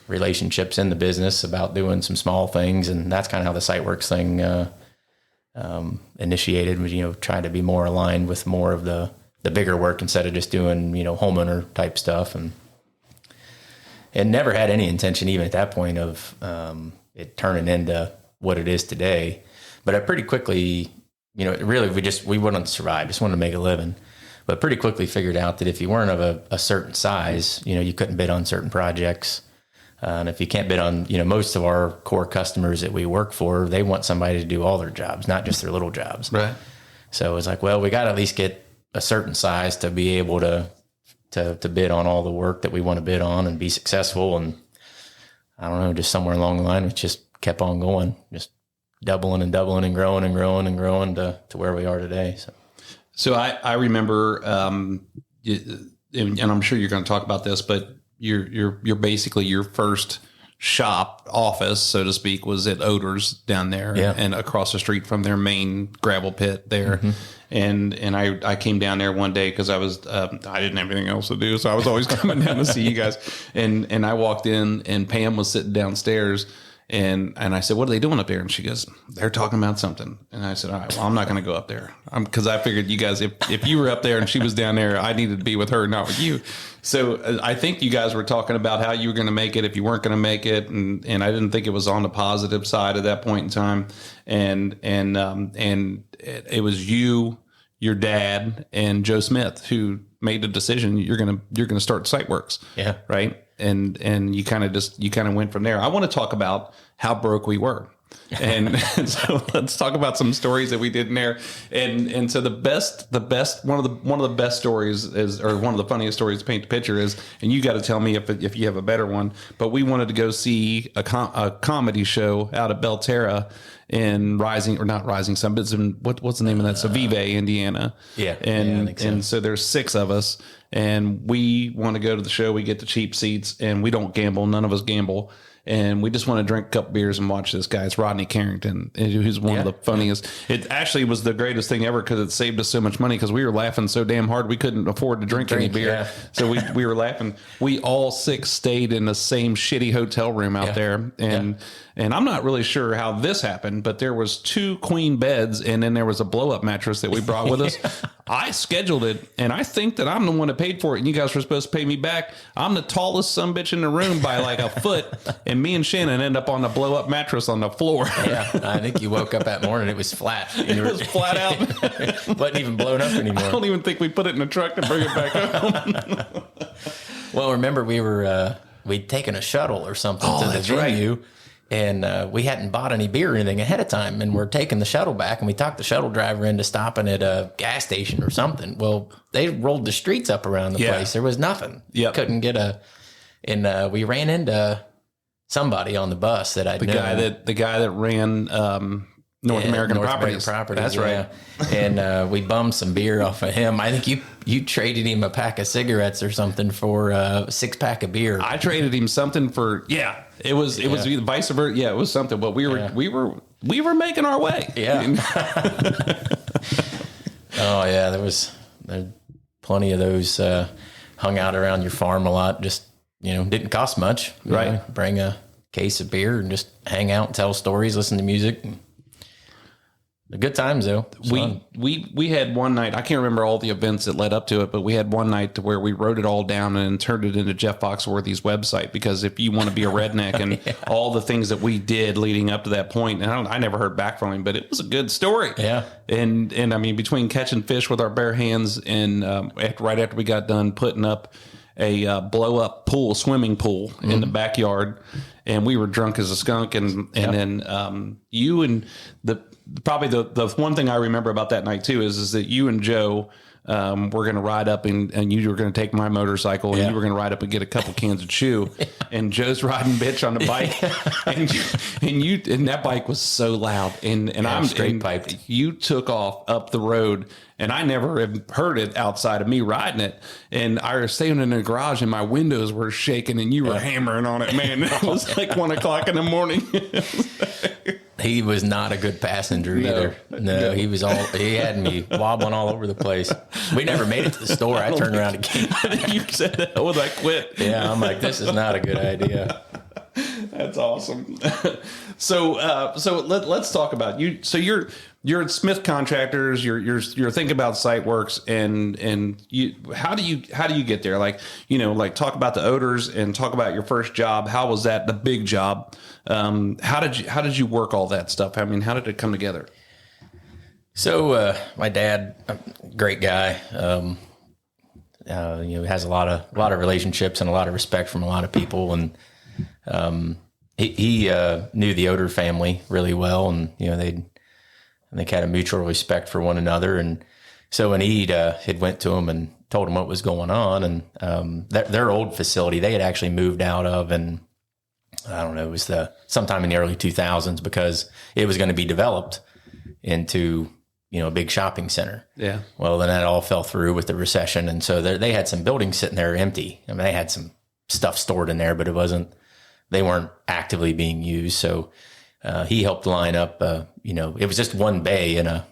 relationships in the business about doing some small things. And that's kind of how the SiteWORX thing initiated, was trying to be more aligned with more of the bigger work instead of just doing homeowner type stuff. And never had any intention even at that point of it turning into what it is today. But I pretty quickly, really we wouldn't survive, just wanted to make a living. But pretty quickly figured out that if you weren't of a certain size, you couldn't bid on certain projects. And if you can't bid on, most of our core customers that we work for, they want somebody to do all their jobs, not just their little jobs. Right. So it was like, well, we got to at least get a certain size to be able to bid on all the work that we want to bid on and be successful. And I don't know, just somewhere along the line, we just kept on going, just doubling and doubling and growing and growing and growing to where we are today. So I remember, and I'm sure you're going to talk about this, but you're basically your first shop office, so to speak, was at Odor's down there, and across the street from their main gravel pit there. Mm-hmm. And I came down there one day because I didn't have anything else to do, so I was always coming down to see you guys. And I walked in, and Pam was sitting downstairs. And I said, what are they doing up there? And she goes, they're talking about something. And I said, all right, well, I'm not going to go up there. Because I figured you guys, if you were up there and she was down there, I needed to be with her, not with you. So I think you guys were talking about how you were going to make it if you weren't going to make it. And I didn't think it was on the positive side at that point in time. And it was you, your dad, and Joe Smith who made the decision you're going to start SiteWORX. Yeah. Right. And you kind of went from there. I want to talk about how broke we were. And so let's talk about some stories that we did in there. And so the best, one of the best stories is, or one of the funniest stories to paint the picture is, and you got to tell me if you have a better one, but we wanted to go see a comedy show out at Belterra in not Rising Sun, but it's in, what's the name of that? So Vive, Indiana. Yeah. And so there's 6 of us, and we want to go to the show. We get the cheap seats, and we don't gamble. None of us gamble. And we just want to drink a couple beers and watch this guy. It's Rodney Carrington, who's one of the funniest. It actually was the greatest thing ever because it saved us so much money because we were laughing so damn hard we couldn't afford to drink any beer. Yeah. So we were laughing. We all 6 stayed in the same shitty hotel room out there. And I'm not really sure how this happened, but there was 2 queen beds, and then there was a blow-up mattress that we brought with us. I scheduled it, and I think that I'm the one that paid for it, and you guys were supposed to pay me back. I'm the tallest sumbitch in the room by like a foot, and me and Shannon end up on the blow-up mattress on the floor. Yeah, I think you woke up that morning, it was flat. It was flat out. Wasn't even blown up anymore. I don't even think we put it in the truck to bring it back home. Well, remember we'd taken a shuttle or something to the venue. Right. And we hadn't bought any beer or anything ahead of time, and we're taking the shuttle back, and we talked the shuttle driver into stopping at a gas station or something. Well, they rolled the streets up around the place. There was nothing. Yep. Couldn't get and we ran into somebody on the bus that I knew. The guy that ran North American Properties. That's right. And we bummed some beer off of him. I think you traded him a pack of cigarettes or something for a 6-pack of beer. I traded him something for It was vice versa. Yeah, it was something. But we were making our way. Yeah. Oh yeah, there was plenty of those. Hung out around your farm a lot. Just didn't cost much. Right. Bring a case of beer and just hang out and tell stories, listen to music. The good times though. We had one night, I can't remember all the events that led up to it, but we had one night to where we wrote it all down and turned it into Jeff Foxworthy's website, because if you want to be a redneck and all the things that we did leading up to that point, and I never heard back from him, but it was a good story. Yeah. And I mean, between catching fish with our bare hands and right after we got done putting up a blow up swimming pool in the backyard, and we were drunk as a skunk, and then you and probably the one thing I remember about that night too is that you and Joe we're going to ride up and you were going to take my motorcycle and you were going to ride up and get a couple cans of chew. And Joe's riding bitch on the bike, and that bike was so loud. And I'm straight piped. You took off up the road, and I never have heard it outside of me riding it. And I was staying in the garage, and my windows were shaking, and you were hammering on it, man. It was like 1 o'clock in the morning. He was not a good passenger either. No, he had me wobbling all over the place. We never made it to the store. I turned around again. You said, "Oh, I quit." Yeah, I'm like, this is not a good idea. That's awesome. So let's talk about you. So you're at Smith Contractors. You're thinking about SiteWORX, and you. How do you get there? Like, talk about the odors and talk about your first job. How was that? The big job. How did you work all that stuff? I mean, how did it come together? So my dad, great guy. Has a lot of relationships and a lot of respect from a lot of people, and he knew the Odor family really well, and they had a mutual respect for one another. And so when he had went to him and told him what was going on, and their old facility they had actually moved out of, and I don't know, it was sometime in the early 2000s, because it was going to be developed into a big shopping center. Yeah. Well, then that all fell through with the recession, and so they had some buildings sitting there empty. I mean, they had some stuff stored in there, but they weren't actively being used. So he helped line up. It was just one bay in a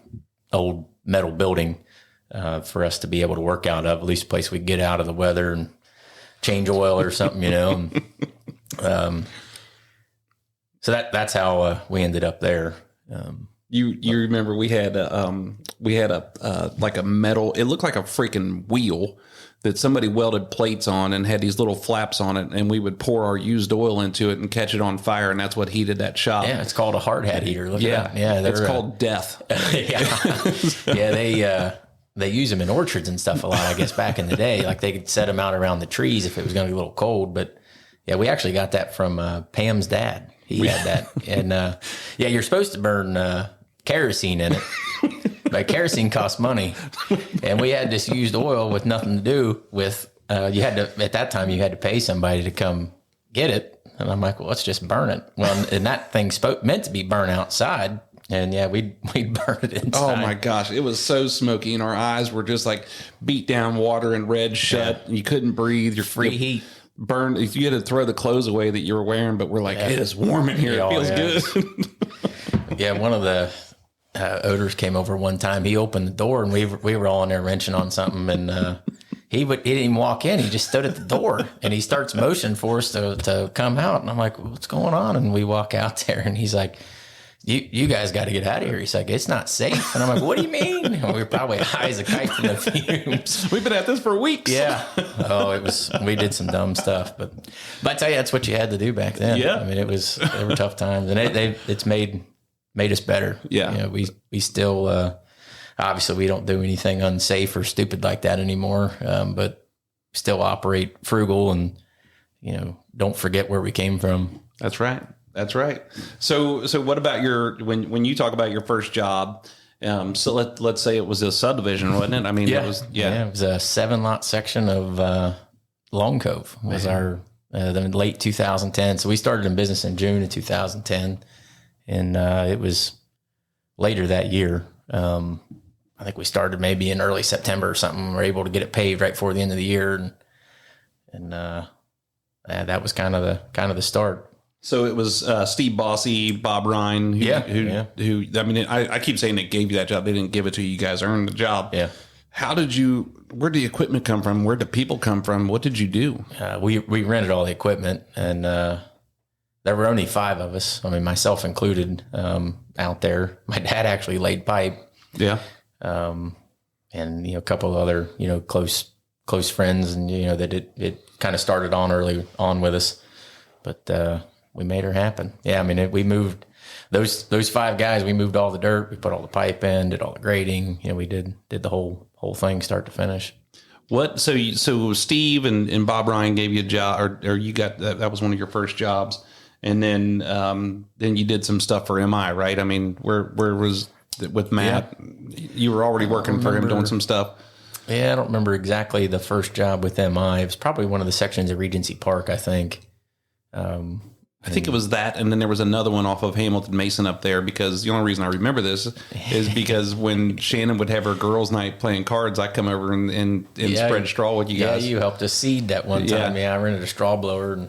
old metal building for us to be able to work out of, at least a place we could get out of the weather and change oil or something, So that's how we ended up there. You remember we had a like a metal, it looked like a freaking wheel that somebody welded plates on and had these little flaps on it, and we would pour our used oil into it and catch it on fire, and that's what heated that shop. Yeah, it's called a hard hat heater. Look at that. Yeah, it's called death. They use them in orchards and stuff a lot, I guess, back in the day. Like they could set them out around the trees if it was going to be a little cold. But yeah, we actually got that from Pam's dad. He had that. And you're supposed to burn kerosene in it. But kerosene costs money, and we had this used oil with nothing to do with. At that time you had to pay somebody to come get it, and I'm like, well, let's just burn it. Well, and that thing's meant to be burned outside, and we'd burn it inside. Oh my gosh, it was so smoky, and our eyes were just like beat down, water and red shut. And you couldn't breathe. Your free heat. Burned. You had to throw the clothes away that you were wearing, but we're like, it is warm in here. It feels good. One of the Odors came over one time. He opened the door, and we were all in there wrenching on something, and he didn't even walk in. He just stood at the door, and he starts motioning for us to come out. And I'm like, what's going on? And we walk out there, and he's like, you guys got to get out of here. He's like, it's not safe. And I'm like, what do you mean? And we were probably high as a kite from the fumes. We've been at this for weeks. Yeah. We did some dumb stuff, but I tell you, that's what you had to do back then. Yeah. I mean, they were tough times, and it's made us better. Yeah. We still, obviously we don't do anything unsafe or stupid like that anymore. But still operate frugal and, don't forget where we came from. That's right. That's right. So what about when you talk about your first job? So let's say it was a subdivision, wasn't it? I mean, it was it was a 7-lot section of Long Cove. Was our the late 2010. So we started in business in June of 2010, and it was later that year. I think we started maybe in early September or something. We were able to get it paved right before the end of the year, and that was kind of the start. So it was Steve Bossy, Bob Ryan, who I mean, I keep saying they gave you that job. They didn't give it to you. You guys earned the job. Yeah. Where did the equipment come from? Where did people come from? What did you do? We rented all the equipment, and there were only 5 of us. I mean, myself included, out there. My dad actually laid pipe. Yeah. And a couple of other, close friends, and that it kind of started on early on with us, but we made her happen. Yeah, I mean, we moved those 5 guys. We moved all the dirt. We put all the pipe in, did all the grading. We did the whole thing start to finish. What? So Steve and Bob Ryan gave you a job, or you got that was one of your first jobs, and then you did some stuff for MI, right? I mean, where was with Matt? Yeah. You were already working for him, doing some stuff. Yeah, I don't remember exactly the first job with MI. It was probably one of the sections of Regency Park, I think. I think it was that, and then there was another one off of Hamilton Mason up there, because the only reason I remember this is because when Shannon would have her girls' night playing cards, I come over and spread straw with you guys. Yeah, you helped us seed that one time. Yeah, I rented a straw blower. And,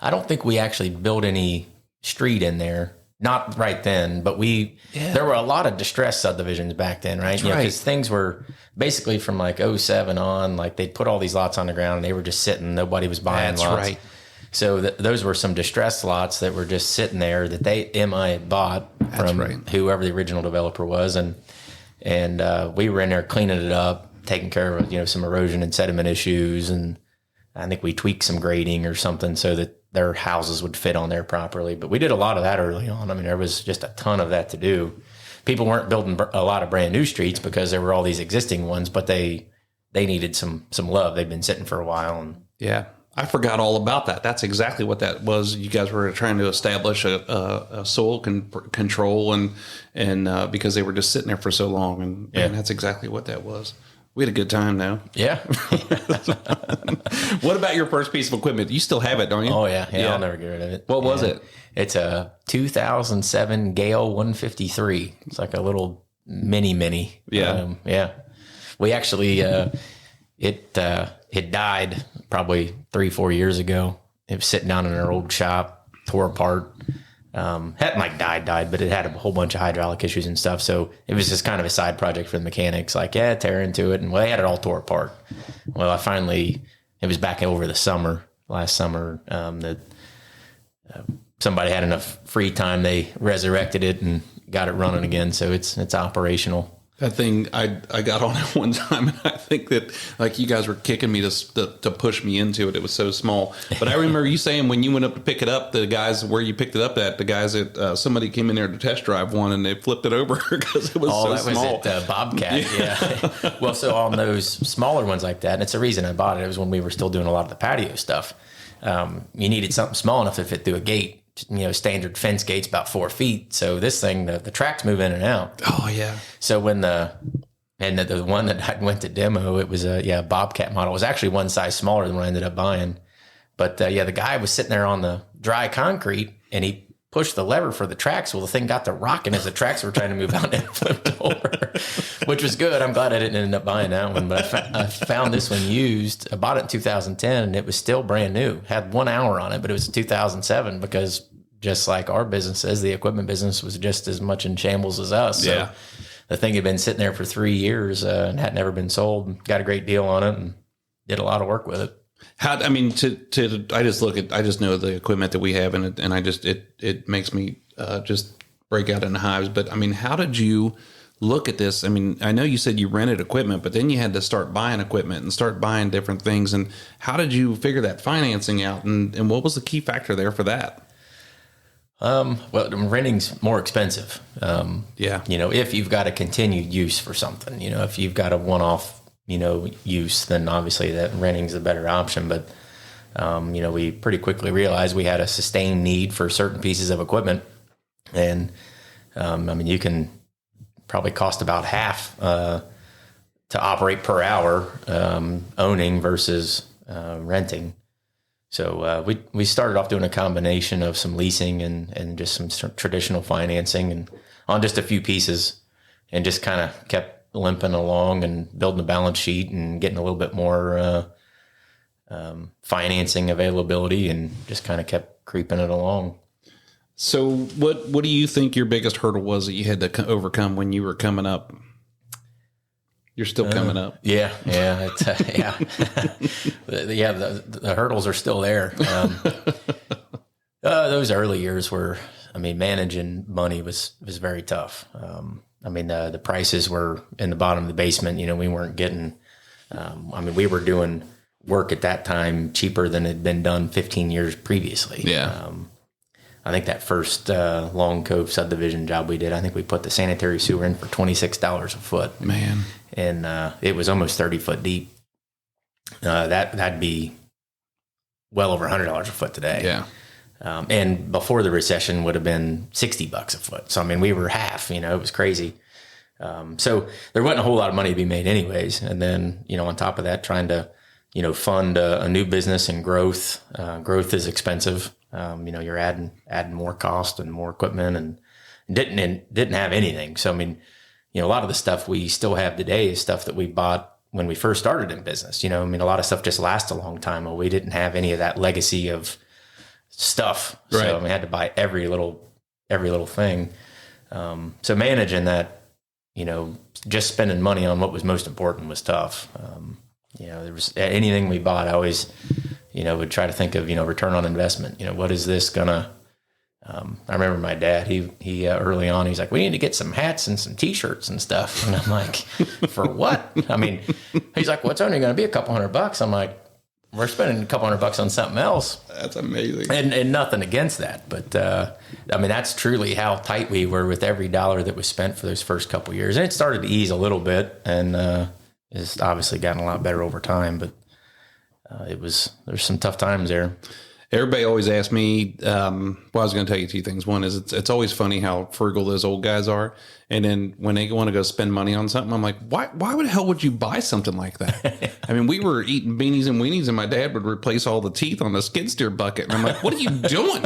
I don't think we actually built any street in there. Not right then, but there were a lot of distressed subdivisions back then, right? Because things were basically from like '07 on, like they'd put all these lots on the ground and they were just sitting. Nobody was buying lots. Right. So those were some distressed lots that were just sitting there that MI had bought from whoever the original developer was. And we were in there cleaning it up, taking care of, some erosion and sediment issues. And I think we tweaked some grading or something so that their houses would fit on there properly. But we did a lot of that early on. I mean, there was just a ton of that to do. People weren't building a lot of brand new streets because there were all these existing ones, but they needed some love. They'd been sitting for a while. And I forgot all about that. That's exactly what that was. You guys were trying to establish a soil control and because they were just sitting there for so long. And that's exactly what that was. We had a good time, though. Yeah. What about your first piece of equipment? You still have it, don't you? Oh, yeah. I'll never get rid of it. What was it? It's a 2007 Gale 153. It's like a little mini. Yeah. We actually, it died probably 3-4 years ago. It was sitting down in our old shop, tore apart. Hadn't like died, but it had a whole bunch of hydraulic issues and stuff. So it was just kind of a side project for the mechanics. Like, tear into it. And they had it all tore apart. Well, it was back over the last summer, that somebody had enough free time. They resurrected it and got it running again. So it's operational. That thing, I got on it one time, and I think that like you guys were kicking me to push me into it. It was so small. But I remember you saying when you went up to pick it up, the guys where you picked it up at, the guys that somebody came in there to test drive one, and they flipped it over because it was so small. Was at Bobcat. Yeah. Well, so on those smaller ones like that, and it's the reason I bought it. It was when we were still doing a lot of the patio stuff. You needed something small enough to fit through a gate. Standard fence gates about 4 feet. So this thing, the tracks move in and out. Oh yeah. So when the one that I went to demo, it was a Bobcat model. It was actually one size smaller than what I ended up buying. But the guy was sitting there on the dry concrete and he pushed the lever for the tracks. Well, the thing got to rocking as the tracks were trying to move out and it flipped over, which was good. I'm glad I didn't end up buying that one. But I found this one used. I bought it in 2010 and it was still brand new. Had 1 hour on it, but it was 2007 because just like our businesses, the equipment business was just as much in shambles as us. So the thing had been sitting there for 3 years and had never been sold. Got a great deal on it and did a lot of work with it. I just know the equipment that we have, and it makes me just break out in hives. But I mean, how did you look at this? I mean, I know you said you rented equipment, but then you had to start buying equipment and start buying different things. And how did you figure that financing out? And what was the key factor there for that? Well, renting's more expensive. If you've got a continued use for something, if you've got a one-off use, then obviously that renting's a better option. But, we pretty quickly realized we had a sustained need for certain pieces of equipment. And, you can probably cost about half to operate per hour owning versus renting. So we started off doing a combination of some leasing and just some traditional financing and on just a few pieces and just kind of kept limping along and building a balance sheet and getting a little bit more financing availability and just kind of kept creeping it along. So what do you think your biggest hurdle was that you had to overcome when you were coming up? You're still coming up. Yeah. The hurdles are still there. Those early years were, managing money was very tough. The prices were in the bottom of the basement. We weren't getting, we were doing work at that time cheaper than had been done 15 years previously. Yeah. I think that first Long Cove subdivision job we did, I think we put the sanitary sewer in for $26 a foot. Man. And it was almost 30 foot deep. That'd be well over $100 a foot today. Yeah. And before the recession would have been $60 a foot. So, we were half, it was crazy. So there wasn't a whole lot of money to be made anyways. And then, on top of that, trying to, fund a new business and growth. Growth is expensive. You're adding more cost and more equipment, and didn't have anything. So, a lot of the stuff we still have today is stuff that we bought when we first started in business. A lot of stuff just lasts a long time. Well, we didn't have any of that legacy of stuff. Right. So we had to buy every little thing. So managing that, just spending money on what was most important was tough. There was anything we bought, I always, would try to think of, return on investment. What is this gonna, I remember my dad, he early on, he's like, we need to get some hats and some t-shirts and stuff. And I'm like, for what? He's like, well, it's only going to be a couple $100. I'm like, we're spending a couple $100 on something else. That's amazing. And nothing against that. But, that's truly how tight we were with every dollar that was spent for those first couple years. And it started to ease a little bit, and it's obviously gotten a lot better over time, but there's some tough times there. Everybody always asks me, I was going to tell you two things. One is it's always funny how frugal those old guys are. And then when they want to go spend money on something, I'm like, why the hell would you buy something like that? We were eating beanies and weenies, and my dad would replace all the teeth on the skid steer bucket. And I'm like, what are you doing?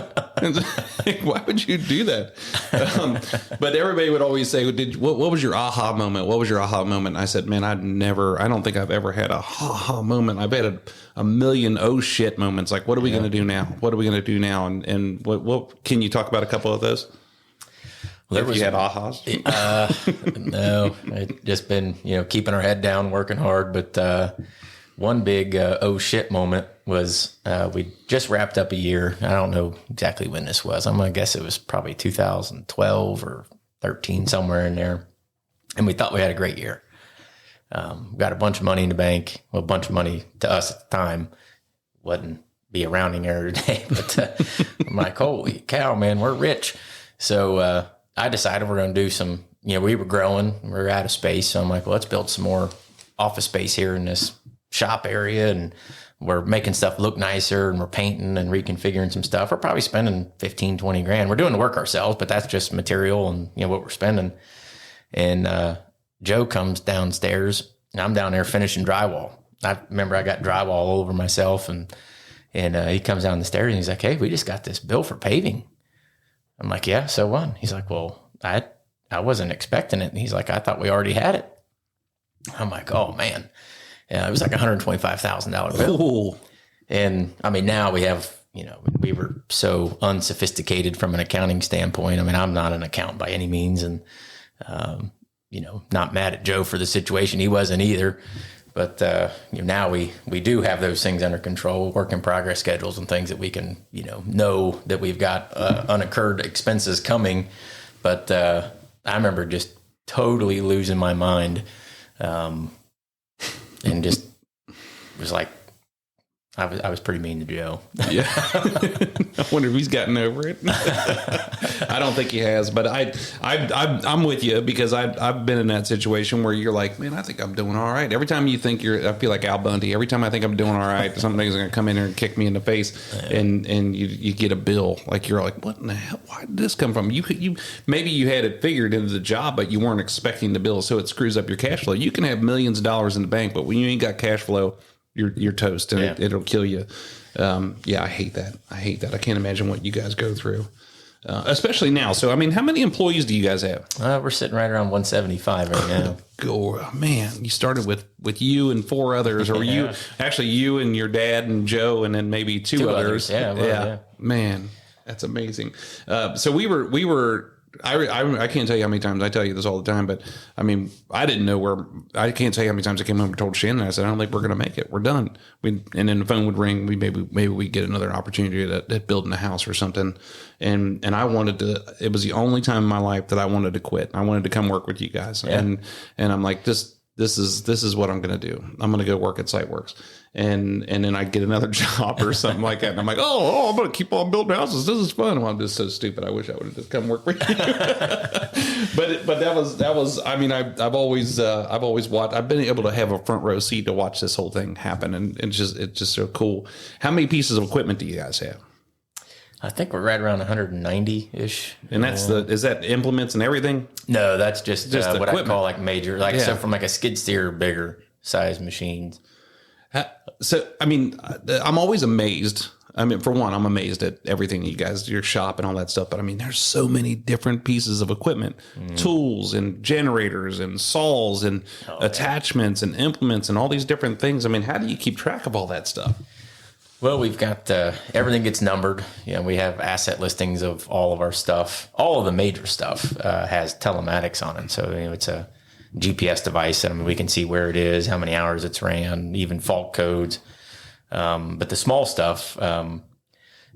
Why would you do that? But everybody would always say, what was your aha moment? What was your aha moment? And I said, man, I don't think I've ever had a aha moment. I've had a million oh shit moments. Like, what are we going to do now? What are we going to do now? And what can you talk about a couple of those? Well, you had ahas? No, it just been, keeping our head down, working hard. But one big oh shit moment was we just wrapped up a year. I don't know exactly when this was. I'm going to guess it was probably 2012 or 13, somewhere in there. And we thought we had a great year. Got a bunch of money in the bank. Well, a bunch of money to us at the time. Wasn't be a rounding error today. But I'm like, holy cow, man, we're rich. So I decided we're going to do some, we were growing, we were out of space. So I'm like, well, let's build some more office space here in this shop area. And we're making stuff look nicer, and we're painting and reconfiguring some stuff. We're probably spending 15, 20 grand. We're doing the work ourselves, but that's just material and, what we're spending. And Joe comes downstairs, and I'm down there finishing drywall. I remember I got drywall all over myself, and he comes down the stairs and he's like, hey, we just got this bill for paving. I'm like, yeah, so what? He's like, well, I wasn't expecting it. And he's like, I thought we already had it. I'm like, oh man. Yeah, it was like $125,000 bill. Ooh. And now we have, we were so unsophisticated from an accounting standpoint. I'm not an accountant by any means, and, not mad at Joe for the situation. He wasn't either. But now we do have those things under control, work in progress schedules and things that we can, know that we've got unincurred expenses coming. But I remember just totally losing my mind, and just was like, I was pretty mean to Joe. Yeah. I wonder if he's gotten over it. I don't think he has, but I'm with you, because I've been in that situation where you're like, man, I think I'm doing all right. Every time you think I feel like Al Bundy. Every time I think I'm doing all right, something's going to come in here and kick me in the face, and you get a bill. Like, you're like, what in the hell? Why did this come from? You maybe you had it figured into the job, but you weren't expecting the bill, so it screws up your cash flow. You can have millions of dollars in the bank, but when you ain't got cash flow, you're toast, and it'll kill you. I hate that. I can't imagine what you guys go through, especially now. So, how many employees do you guys have? We're sitting right around 175 right now. Oh, man, you started with you and four others, or you and your dad and Joe, and then maybe two others. Yeah. Man, that's amazing. So we were. I can't tell you how many times I tell you this all the time, but I didn't know I can't tell you how many times I came home and told Shannon, I said, I don't think we're going to make it. We're done. And then the phone would ring. Maybe we get another opportunity at building a house or something. And I wanted to, it was the only time in my life that I wanted to quit. I wanted to come work with you guys. Yeah. And I'm like, this is what I'm going to do. I'm going to go work at SiteWORX. And then I get another job or something like that. And I'm like, oh, I'm going to keep on building houses. This is fun. Well, I'm just so stupid. I wish I would have just come work with you. but that was, I've always watched, I've been able to have a front row seat to watch this whole thing happen. And it's just so cool. How many pieces of equipment do you guys have? I think we're right around 190-ish. And is that implements and everything? No, that's just what equipment. I call like major, so from like a skid steer, bigger size machines. So, I mean, I'm always amazed. I mean, for one, I'm amazed at everything you guys, your shop and all that stuff. But I mean, there's so many different pieces of equipment, tools and generators and saws and attachments and implements and all these different things. I mean, how do you keep track of all that stuff? Well, we've got everything gets numbered. We have asset listings of all of our stuff. All of the major stuff has telematics on it. So it's a GPS device. I mean, we can see where it is, how many hours it's ran, even fault codes. But the small stuff,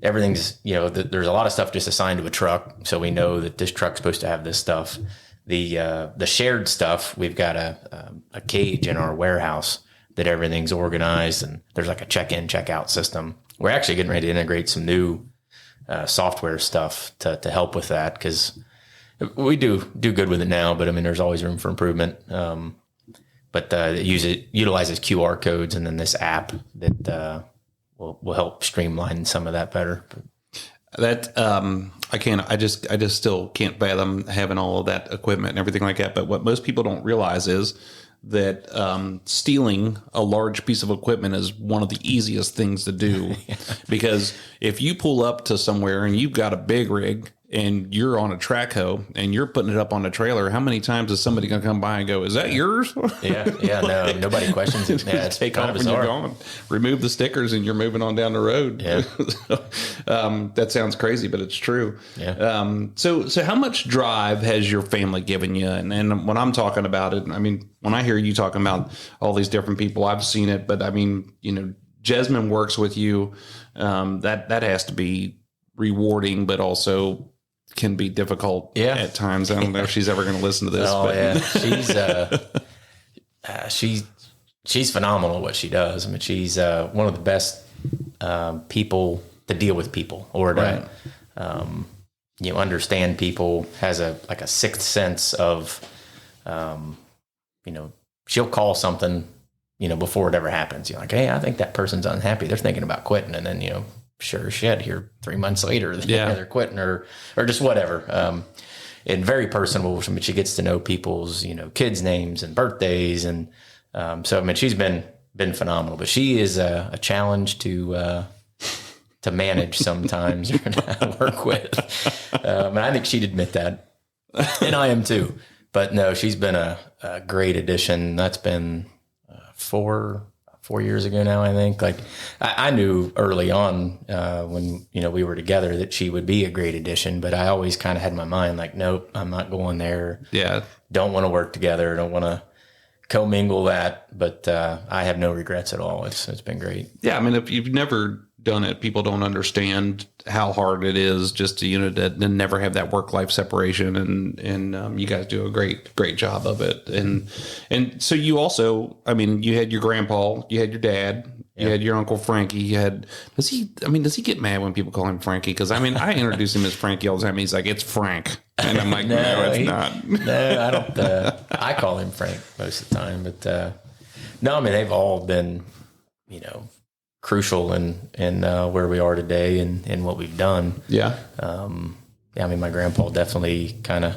everything's, there's a lot of stuff just assigned to a truck. So we know that this truck's supposed to have this stuff. The shared stuff, we've got a cage in our warehouse that everything's organized, and there's like a check-in, check-out system. We're actually getting ready to integrate some new software stuff to help with that, because we do good with it now, but I mean, there's always room for improvement. But it utilizes QR codes, and then this app that will help streamline some of that better. That I just still can't fathom having all of that equipment and everything like that. But what most people don't realize is that stealing a large piece of equipment is one of the easiest things to do. Because if you pull up to somewhere and you've got a big rig and you're on a track hoe and you're putting it up on a trailer, how many times is somebody going to come by and go, is that yours? No, nobody questions it. Yeah, it's take kind off of when bizarre. you're gone. Remove the stickers and you're moving on down the road. Yeah. That sounds crazy, but it's true. Yeah. So how much drive has your family given you? And when I'm talking about it, I mean, when I hear you talking about all these different people, I've seen it, but I mean, Jasmine works with you. That has to be rewarding, but also can be difficult at times. I don't know if she's ever going to listen to this. She's phenomenal at what she does. I mean, she's one of the best people to deal with people, or to understand people. Has a sixth sense of she'll call something before it ever happens. You're like, hey, I think that person's unhappy. They're thinking about quitting, and then sure as shit, here 3 months later, they're quitting or just whatever. And very personable. I mean, she gets to know people's, kids' names and birthdays. And so, I mean, she's been phenomenal, but she is a challenge to manage sometimes or to work with. And I think she'd admit that. And I am too. But no, she's been a great addition. That's been 4 years ago now, I think. Like I knew early on when we were together that she would be a great addition, but I always kind of had in my mind like, nope, I'm not going there. Yeah, don't want to work together. Don't want to commingle that. But I have no regrets at all. It's been great. Yeah, I mean, if you've never done it, people don't understand how hard it is just to never have that work-life separation, and you guys do a great job of it. And so you also, I mean, you had your grandpa, you had your dad, you had your Uncle Frankie. Does he get mad when people call him Frankie? Because I mean, I introduce him as Frankie all the time. He's like, it's Frank, and I'm like, no, it's not. No, I don't. I call him Frank most of the time, but no, I mean, they've all been, crucial in where we are today and what we've done. Yeah. I mean, my grandpa definitely kind of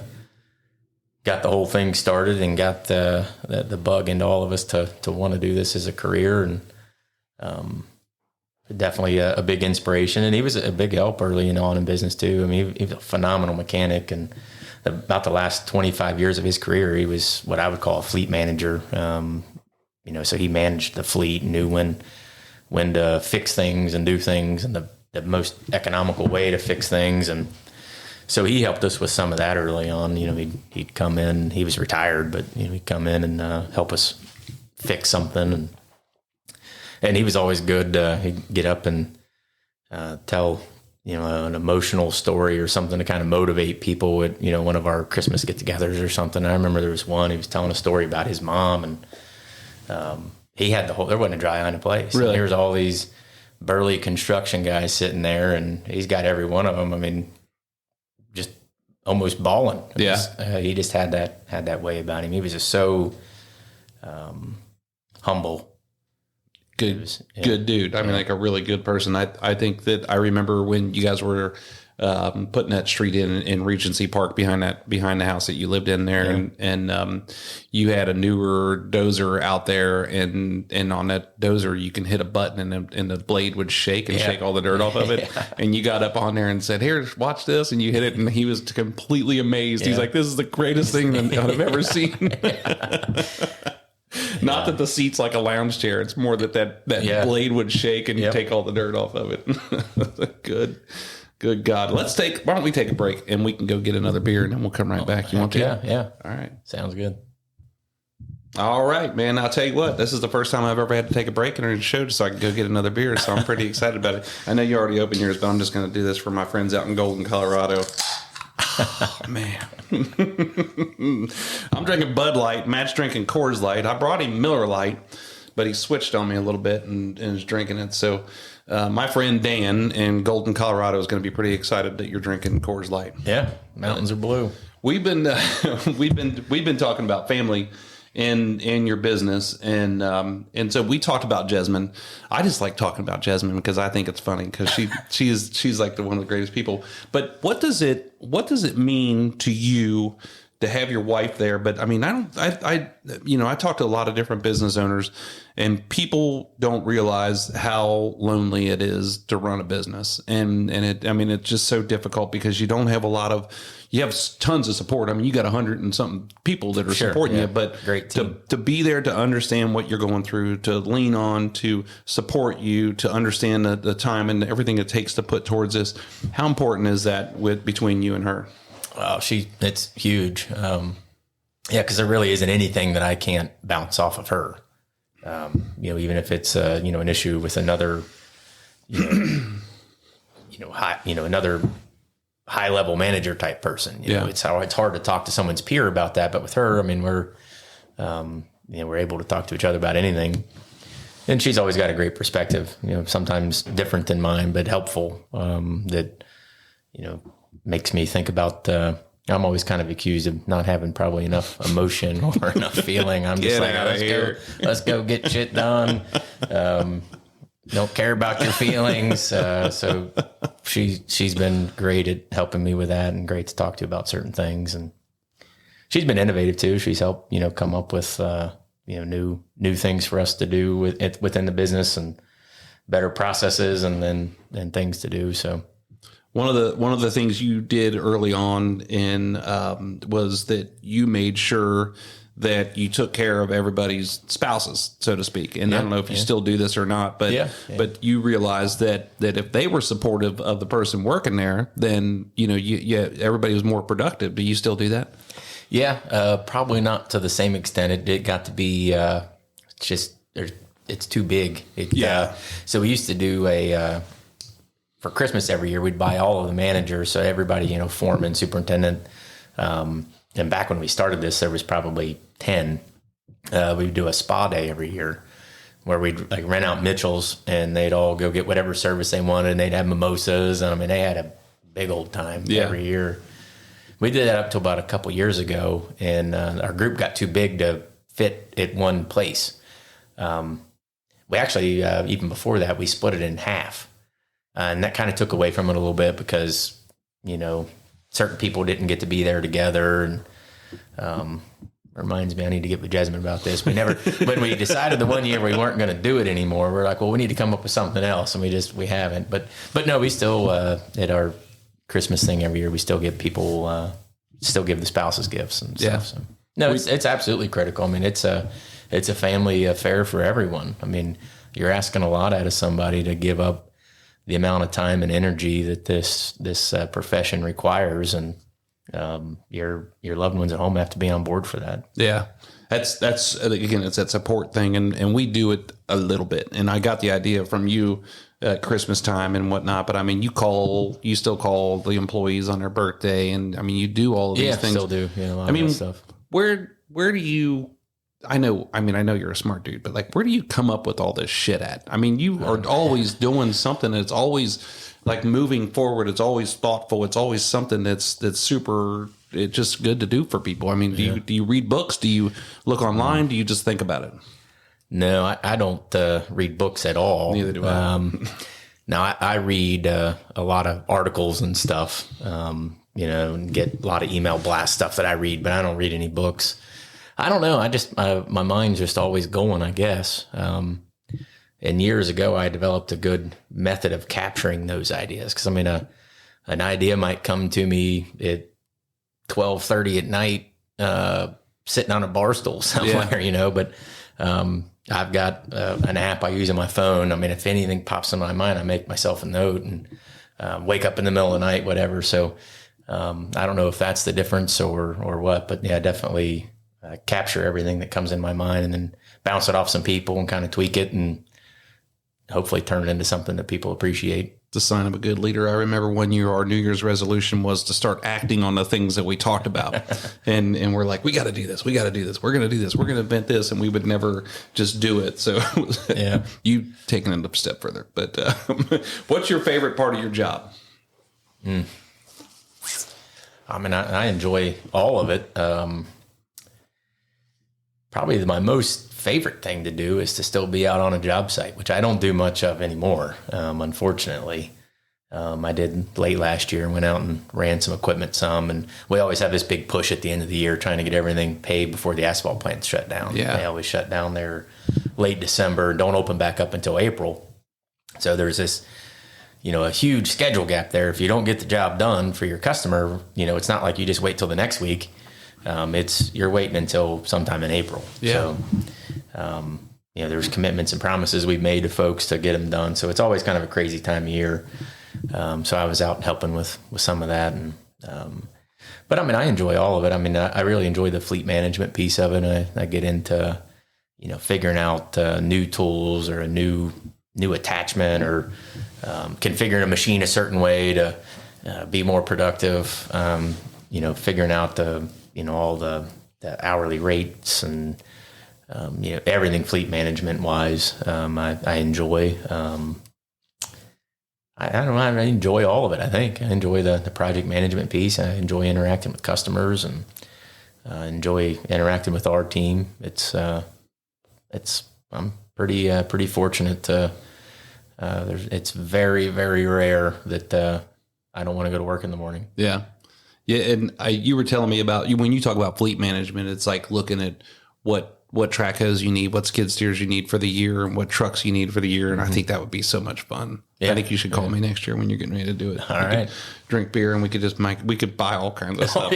got the whole thing started and got the bug into all of us to want to do this as a career, and definitely a big inspiration. And he was a big help early on in business too. I mean, he was a phenomenal mechanic, and about the last 25 years of his career, he was what I would call a fleet manager. So he managed the fleet, knew when to fix things and do things, and the most economical way to fix things. And so he helped us with some of that early on. He'd come in, he was retired, but he'd come in and help us fix something. And he was always good. He'd get up and tell, an emotional story or something to kind of motivate people at, one of our Christmas get-togethers or something. I remember there was one, he was telling a story about his mom, and he had there wasn't a dry eye in the place. Really? There was all these burly construction guys sitting there, and he's got every one of them. I mean, just almost bawling. Yeah. He just had that way about him. He was just so humble. good dude. I mean, like a really good person. I think that I remember when you guys were putting that street in Regency Park behind the house that you lived in there, and you had a newer dozer out there, and on that dozer you can hit a button and the blade would shake and shake all the dirt off of it. And you got up on there and said, "Here, watch this," and you hit it, and he was completely amazed. He's like, "This is the greatest thing that I've ever seen." Not that the seat's like a lounge chair. It's more that blade would shake and you take all the dirt off of it. Good God. Why don't we take a break and we can go get another beer and then we'll come right back. You want to? Yeah. All right. Sounds good. All right, man. I'll tell you what, this is the first time I've ever had to take a break in a show so I can go get another beer. So I'm pretty excited about it. I know you already opened yours, but I'm just going to do this for my friends out in Golden, Colorado. Oh, man. I'm drinking Bud Light. Matt's drinking Coors Light. I brought him Miller Light, but he switched on me a little bit and is drinking it. So my friend Dan in Golden, Colorado is going to be pretty excited that you're drinking Coors Light. Yeah, mountains are blue. We've been talking about family in your business, and so we talked about Jasmine. I just like talking about Jasmine because I think it's funny because she's like one of the greatest people. But what does it mean to you to have your wife there? But I mean, I talk to a lot of different business owners, and people don't realize how lonely it is to run a business, and it's just so difficult because you don't have you have tons of support. I mean, you got 100 and something people that are supporting you, but great team. To be there, to understand what you're going through, to lean on, to support you, to understand the time and everything it takes to put towards this. How important is that between you and her? Well, it's huge. Because there really isn't anything that I can't bounce off of her. Even if it's an issue with another, another high level manager type person. It's hard to talk to someone's peer about that. But with her, I mean, we're able to talk to each other about anything. And she's always got a great perspective. Sometimes different than mine, but helpful. That makes me think about. I'm always kind of accused of not having probably enough emotion or enough feeling. I'm just let's go get shit done. Don't care about your feelings. So she's been great at helping me with that and great to talk to about certain things. And she's been innovative too. She's helped, come up with, new things for us to do within the business and better processes and things to do. So. One of the things you did early on was that you made sure that you took care of everybody's spouses, so to speak. And I don't know if you still do this or not, but but you realized that if they were supportive of the person working there, then everybody was more productive. Do you still do that? Yeah, probably not to the same extent. It got to be it's too big. So we used to do for Christmas every year, we'd buy all of the managers. So everybody, foreman, superintendent. And back when we started this, there was probably 10. We'd do a spa day every year where we'd rent out Mitchell's and they'd all go get whatever service they wanted. And they'd have mimosas. And they had a big old time every year. We did that up to about a couple years ago. And our group got too big to fit at one place. We actually, even before that, we split it in half. And that kind of took away from it a little bit because, certain people didn't get to be there together. And reminds me, I need to get with Jasmine about this. When we decided the one year we weren't going to do it anymore, we're like, well, we need to come up with something else. And we haven't. But no, we still, at our Christmas thing every year, we still give people, still give the spouses gifts and stuff. So, no, it's absolutely critical. I mean, it's a family affair for everyone. I mean, you're asking a lot out of somebody to give up the amount of time and energy that this profession requires, and your loved ones at home have to be on board for that. Yeah, that's again, it's that support thing, and we do it a little bit. And I got the idea from you at Christmas time and whatnot. But I mean, you still call the employees on their birthday, and I mean, you do all of these things. Still do. A lot of that stuff. Where do you? I know you're a smart dude, but where do you come up with all this shit at? I mean, you are always doing something. It's always moving forward. It's always thoughtful. It's always something that's super. It's just good to do for people. I mean, do you read books? Do you look online? Do you just think about it? No, I don't read books at all. Neither do I. Now, I read a lot of articles and stuff, and get a lot of email blast stuff that I read, but I don't read any books. I don't know. My mind's just always going, I guess. And years ago, I developed a good method of capturing those ideas. Because, an idea might come to me at 12:30 at night, sitting on a bar stool somewhere, but I've got an app I use on my phone. If anything pops in my mind, I make myself a note and wake up in the middle of the night, whatever. So I don't know if that's the difference or what, but yeah, definitely capture everything that comes in my mind and then bounce it off some people and kind of tweak it and hopefully turn it into something that people appreciate. The sign of a good leader. I remember one year our New Year's resolution was to start acting on the things that we talked about. and we're like, we got to do this. We got to do this. We're going to do this. We're going to invent this. And we would never just do it. So yeah, you taking it a step further. But what's your favorite part of your job? I enjoy all of it. Probably my most favorite thing to do is to still be out on a job site, which I don't do much of anymore, unfortunately. I did late last year and went out and ran some equipment and we always have this big push at the end of the year trying to get everything paved before the asphalt plants shut down. Yeah. They always shut down there late December, don't open back up until April. So there's this, a huge schedule gap there. If you don't get the job done for your customer, it's not like you just wait till the next week. You're waiting until sometime in April. Yeah. So, there's commitments and promises we've made to folks to get them done. So it's always kind of a crazy time of year. So I was out helping with some of that. And, but I enjoy all of it. I really enjoy the fleet management piece of it. I get into, figuring out new tools or a new attachment or configuring a machine a certain way to be more productive. Figuring out all the hourly rates and everything fleet management wise. I enjoy. I don't know. I enjoy all of it. I think I enjoy the project management piece. I enjoy interacting with customers and enjoy interacting with our team. I'm pretty fortunate to. It's very, very rare that I don't want to go to work in the morning. Yeah. Yeah. And you were telling me about when you talk about fleet management, it's like looking at what track hose you need, what skid steers you need for the year, and what trucks you need for the year. And I think that would be so much fun. Yeah. I think you should call me next year when you're getting ready to do it. All right. Drink beer and we could buy all kinds of stuff.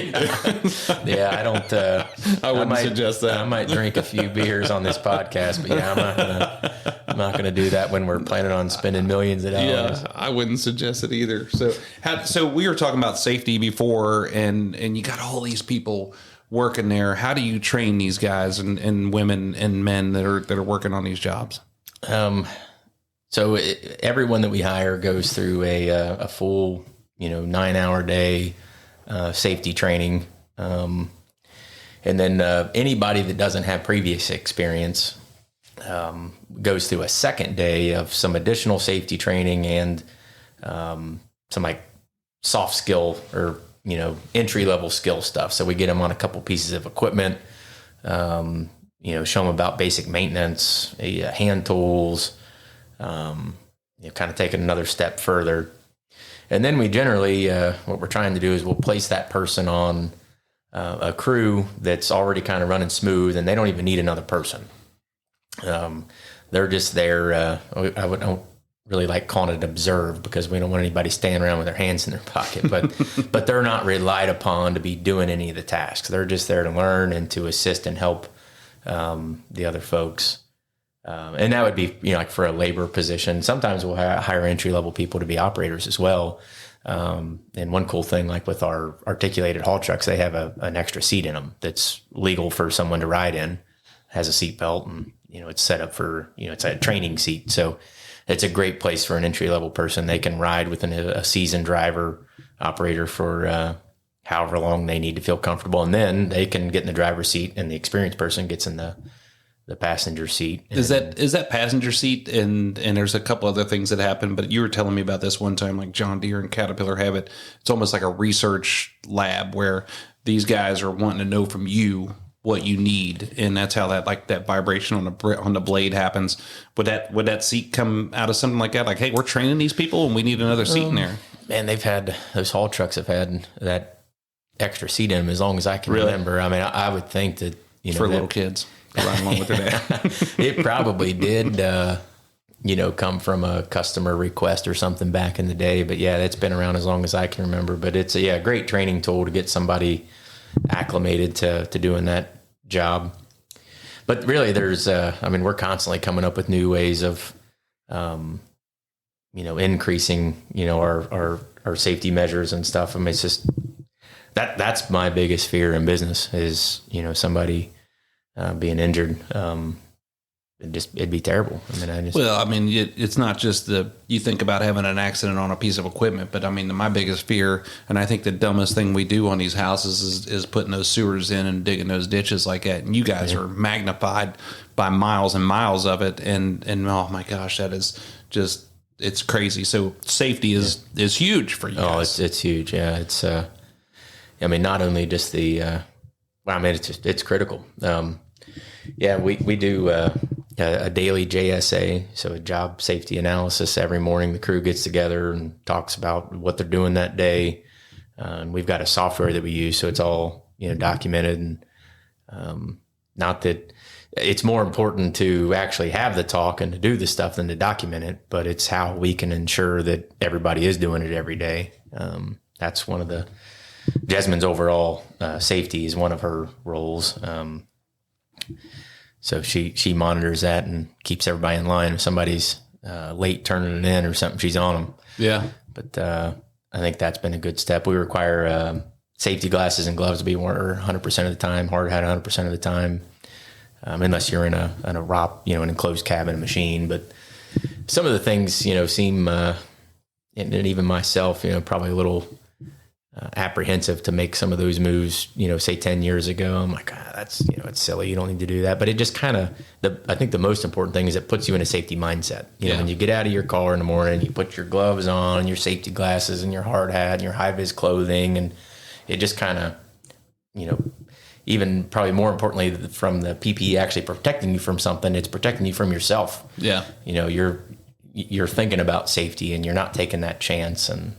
Yeah, I don't. I wouldn't suggest that. I might drink a few beers on this podcast, but yeah, I'm not gonna do that when we're planning on spending millions of dollars. Yeah, I wouldn't suggest it either. So we were talking about safety before, and you got all these people working there. How do you train these guys and women and men that are working on these jobs? So everyone that we hire goes through a full 9-hour day safety training, and then anybody that doesn't have previous experience goes through a second day of some additional safety training and some like soft skill or entry level skill stuff. So we get them on a couple pieces of equipment, show them about basic maintenance, hand tools, kind of take it another step further. And then we generally, what we're trying to do is we'll place that person on a crew that's already kind of running smooth and they don't even need another person. They're just there. I don't really like calling it observe because we don't want anybody standing around with their hands in their pocket, but they're not relied upon to be doing any of the tasks. They're just there to learn and to assist and help the other folks. And that would be, like for a labor position. Sometimes we'll hire entry level people to be operators as well. And one cool thing, like with our articulated haul trucks, they have an extra seat in them that's legal for someone to ride in, has a seat belt, and it's set up for it's a training seat. So it's a great place for an entry level person. They can ride with a seasoned driver operator for however long they need to feel comfortable, and then they can get in the driver's seat, and the experienced person gets in the passenger seat. Is that passenger seat? And there's a couple other things that happen, but you were telling me about this one time, like John Deere and Caterpillar have it. It's almost like a research lab where these guys are wanting to know from you what you need, and that's how that vibration on the blade happens. Would that seat come out of something like that? Like, hey, we're training these people, and we need another seat in there. Man, those haul trucks have had that extra seat in them as long as I can remember. I mean, I would think that for little kids riding along with their dad. It probably did. Come from a customer request or something back in the day. But yeah, it's been around as long as I can remember. But it's a great training tool to get somebody acclimated to doing that job. But really there's, we're constantly coming up with new ways of, increasing, our safety measures and stuff. I mean, it's just, that's my biggest fear in business is, somebody being injured. It'd be terrible. It's not just you think about having an accident on a piece of equipment, but my biggest fear, and I think the dumbest thing we do on these houses is putting those sewers in and digging those ditches like that. And you guys are magnified by miles and miles of it. And oh my gosh, that is just, it's crazy. So safety is huge for you guys. It's huge. Yeah. It's, not only just it's critical. We do, a daily JSA, so a job safety analysis every morning. The crew gets together and talks about what they're doing that day. And we've got a software that we use, so it's all documented. And not that it's more important to actually have the talk and to do the stuff than to document it, but it's how we can ensure that everybody is doing it every day. That's one of Jasmine's overall safety is one of her roles. So she monitors that and keeps everybody in line. If somebody's late turning it in or something, she's on them. Yeah. But I think that's been a good step. We require safety glasses and gloves to be worn 100% of the time, hard hat 100% of the time, unless you're in a ROP, an enclosed cabin machine. But some of the things, seem, and even myself, probably a little apprehensive to make some of those moves, say 10 years ago. I'm like, that's, it's silly. You don't need to do that. But it just kind of, I think the most important thing is it puts you in a safety mindset. When you get out of your car in the morning, you put your gloves on, your safety glasses and your hard hat and your high vis clothing. And it just kind of, even probably more importantly from the PPE actually protecting you from something, it's protecting you from yourself. Yeah. You're thinking about safety and you're not taking that chance. And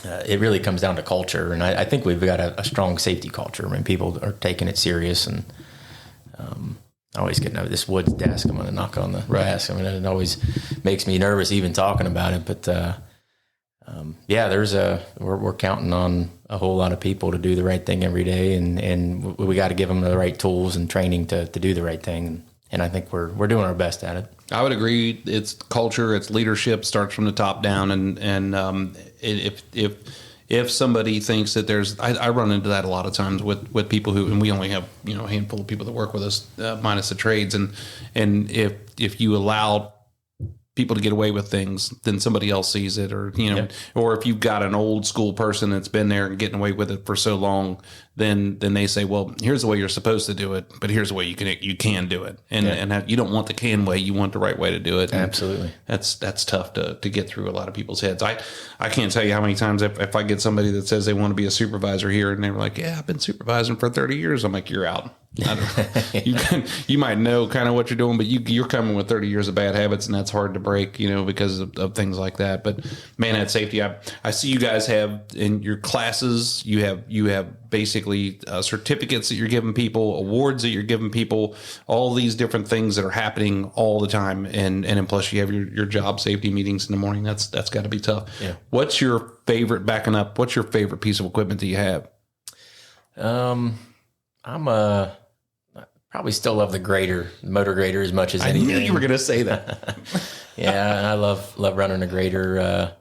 it really comes down to culture, and I think we've got a strong safety culture. People are taking it serious, and I always get this wood desk. I'm going to knock on the desk. It always makes me nervous even talking about it. But we're counting on a whole lot of people to do the right thing every day, and we got to give them the right tools and training to do the right thing. And I think we're doing our best at it. I would agree. It's culture, it's leadership, starts from the top down. And if somebody thinks that I run into that a lot of times with people and we only have, a handful of people that work with us, minus the trades. And if you allow people to get away with things, then somebody else sees it, or or if you've got an old school person that's been there and getting away with it for so long, then they say, well, here's the way you're supposed to do it, but here's the way you can do it, and you don't want the can way, you want the right way to do it. And absolutely, that's tough to get through a lot of people's heads. I can't tell you how many times if I get somebody that says they want to be a supervisor here and they're like, yeah, I've been supervising for 30 years, I'm like, you're out. You might know kind of what you're doing, but you're coming with 30 years of bad habits, and that's hard to break, because of things like that. But man, at safety, I see you guys have in your classes, you have basically certificates that you're giving people, awards that you're giving people, all these different things that are happening all the time, and plus you have your job safety meetings in the morning. That's got to be tough. Yeah. What's your favorite piece of equipment that you have? I'm probably still love the motor grader as much as anything. I knew you were going to say that. Yeah, I love running a grader.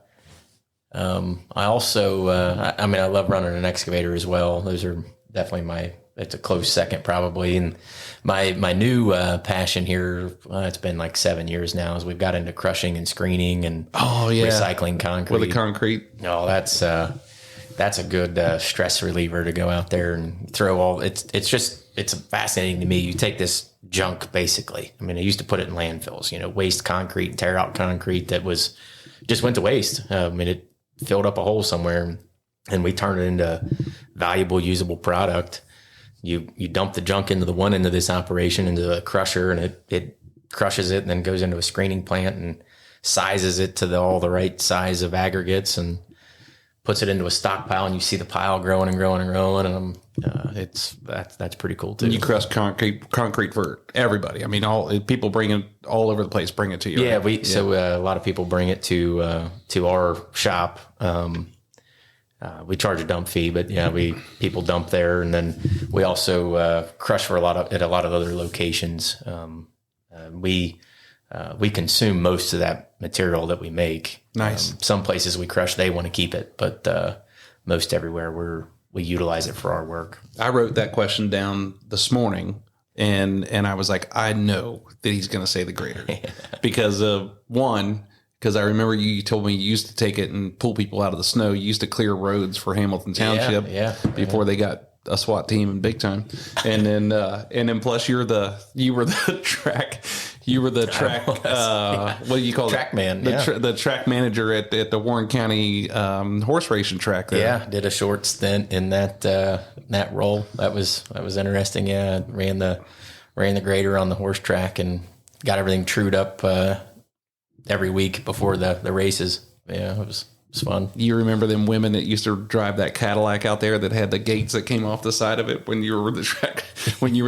I also, I love running an excavator as well. Those are definitely it's a close second probably. And my new passion here, it's been like 7 years now, is we've got into crushing and screening and recycling concrete. With the concrete? Oh, that's a good stress reliever to go out there and throw all. It's fascinating to me. You take this junk basically. I used to put it in landfills, waste concrete, tear out concrete that just went to waste. It filled up a hole somewhere, and we turned it into valuable, usable product. you dump the junk into the one end of this operation into a crusher, and it crushes it and then goes into a screening plant and sizes it to all the right size of aggregates and puts it into a stockpile, and you see the pile growing and growing and growing. And that's pretty cool too. And you crush concrete for everybody. I mean, all people bring it all over the place, bring it to you. Yeah. Right? So a lot of people bring it to our shop. We charge a dump fee, but people dump there, and then we also crush for at a lot of other locations. We consume most of that material that we make. Nice. Some places we crush, they want to keep it, but most everywhere we utilize it for our work. I wrote that question down this morning, and I was like, I know that he's going to say the grader because I remember you told me you used to take it and pull people out of the snow. You used to clear roads for Hamilton Township before they got a SWAT team in big time. And then plus you were the track what do you call track it? Man. The track manager at the Warren County horse racing track there. Yeah, did a short stint in that role. That was interesting. Yeah, ran the grader on the horse track and got everything trued up every week before the races. Yeah, it was fun. You remember them women that used to drive that Cadillac out there that had the gates that came off the side of it when you were the track you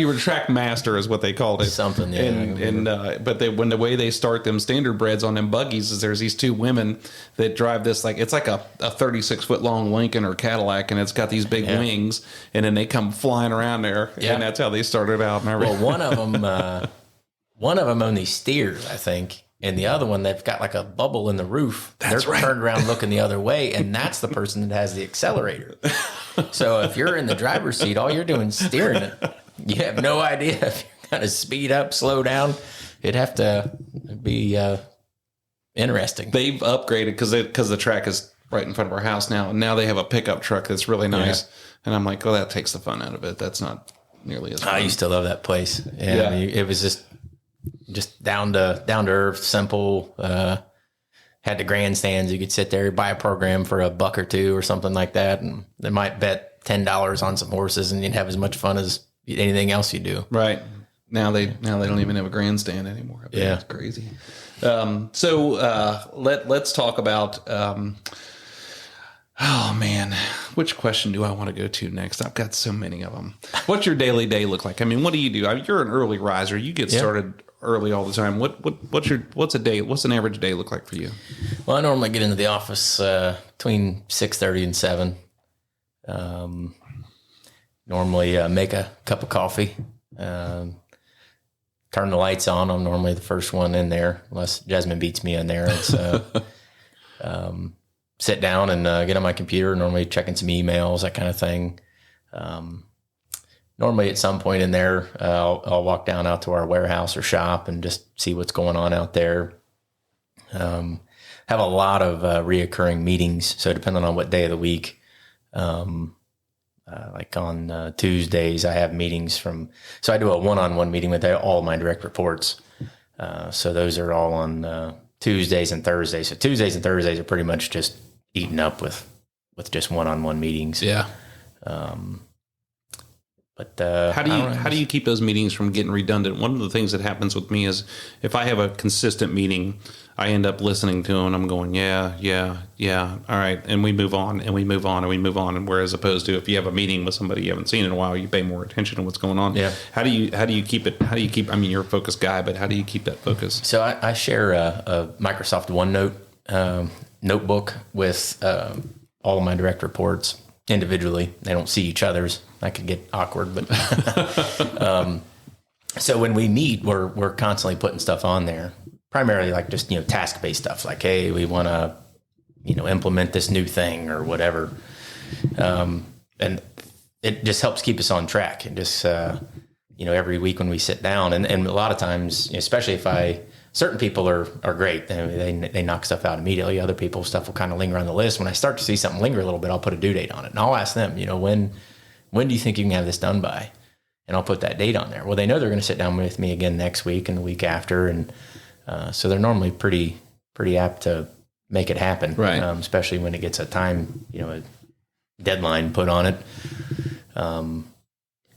were track master is what they called it. Something, yeah. But when the way they start them standard breads on them buggies is there's these two women that drive this it's like a 36-foot long Lincoln or Cadillac, and it's got these big wings, and then they come flying around there, and that's how they started out. Well, one of them only steers, I think. And the other one, they've got like a bubble in the roof. They're turned around looking the other way, and that's the person that has the accelerator. So if you're in the driver's seat, all you're doing is steering it. You have no idea if you're going to speed up, slow down. It'd have to be interesting. They've upgraded because the track is right in front of our house now. And now they have a pickup truck that's really nice. Yeah. And I'm like, that takes the fun out of it. That's not nearly as fun. I used to love that place. Yeah. I mean, it was just down to earth, simple. Had the grandstands. You could sit there, buy a program for $1 or $2 or something like that, and they might bet $10 on some horses, and you'd have as much fun as anything else you do. Right. Now they don't even have a grandstand anymore. Yeah, it's crazy. So let's talk about. Oh man, which question do I want to go to next? I've got so many of them. What's your daily day look like? I mean, what do you do? You're an early riser. You get started early all the time. What's an average day look like for you? Well, I normally get into the office between 6:30 and 7. Normally make a cup of coffee, turn the lights on. I'm normally the first one in there, unless Jasmine beats me in there. It's sit down and get on my computer, normally checking some emails, that kind of thing. Normally at some point in there, I'll walk down out to our warehouse or shop and just see what's going on out there. Have a lot of reoccurring meetings. So depending on what day of the week, like on Tuesdays, I have meetings so I do a one-on-one meeting with all my direct reports. So those are all on Tuesdays and Thursdays. So Tuesdays and Thursdays are pretty much just eaten up with just one-on-one meetings. Yeah. But how do you keep those meetings from getting redundant? One of the things that happens with me is if I have a consistent meeting, I end up listening to them. I'm going, yeah. All right. And we move on and we move on and we move on. And whereas opposed to if you have a meeting with somebody you haven't seen in a while, you pay more attention to what's going on. Yeah. How do you keep it? I mean, you're a focused guy, but how do you keep that focus? So I share a Microsoft OneNote notebook with all of my direct reports individually. They don't see each other's. That could get awkward, but so when we meet, we're constantly putting stuff on there. Primarily like just task-based stuff, like hey, we want to implement this new thing or whatever, and it just helps keep us on track. And just every week when we sit down, and a lot of times, especially if certain people are great, they knock stuff out immediately. Other people, stuff will kind of linger on the list. When I start to see something linger a little bit, I'll put a due date on it, and I'll ask them, when do you think you can have this done by? And I'll put that date on there. Well, they know they're going to sit down with me again next week and the week after, and so they're normally pretty apt to make it happen, right? Especially when it gets a time, a deadline put on it.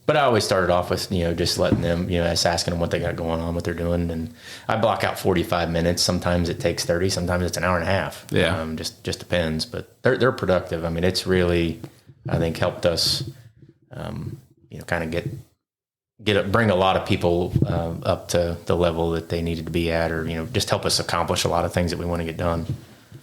But I always started off with, just letting them, just asking them what they got going on, what they're doing. And I block out 45 minutes. Sometimes it takes 30, sometimes it's an hour and a half. Yeah. Just depends, but they're productive. I mean, it's really, I think, helped us, kind of bring a lot of people up to the level that they needed to be at, or, just help us accomplish a lot of things that we want to get done.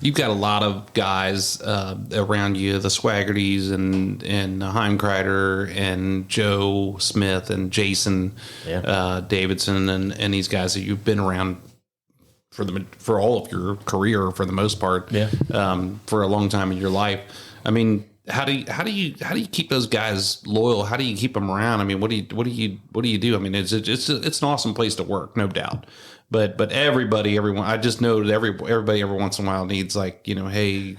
You've got a lot of guys around you, the Swaggertys and Heimkreider and Joe Smith and Jason Davidson and these guys that you've been around for all of your career for the most part, for a long time in your life. I mean, how do you keep those guys loyal? How do you keep them around? I mean, what do you do? I mean, it's an awesome place to work, no doubt. But everyone, I just know that everybody every once in a while needs, like, hey,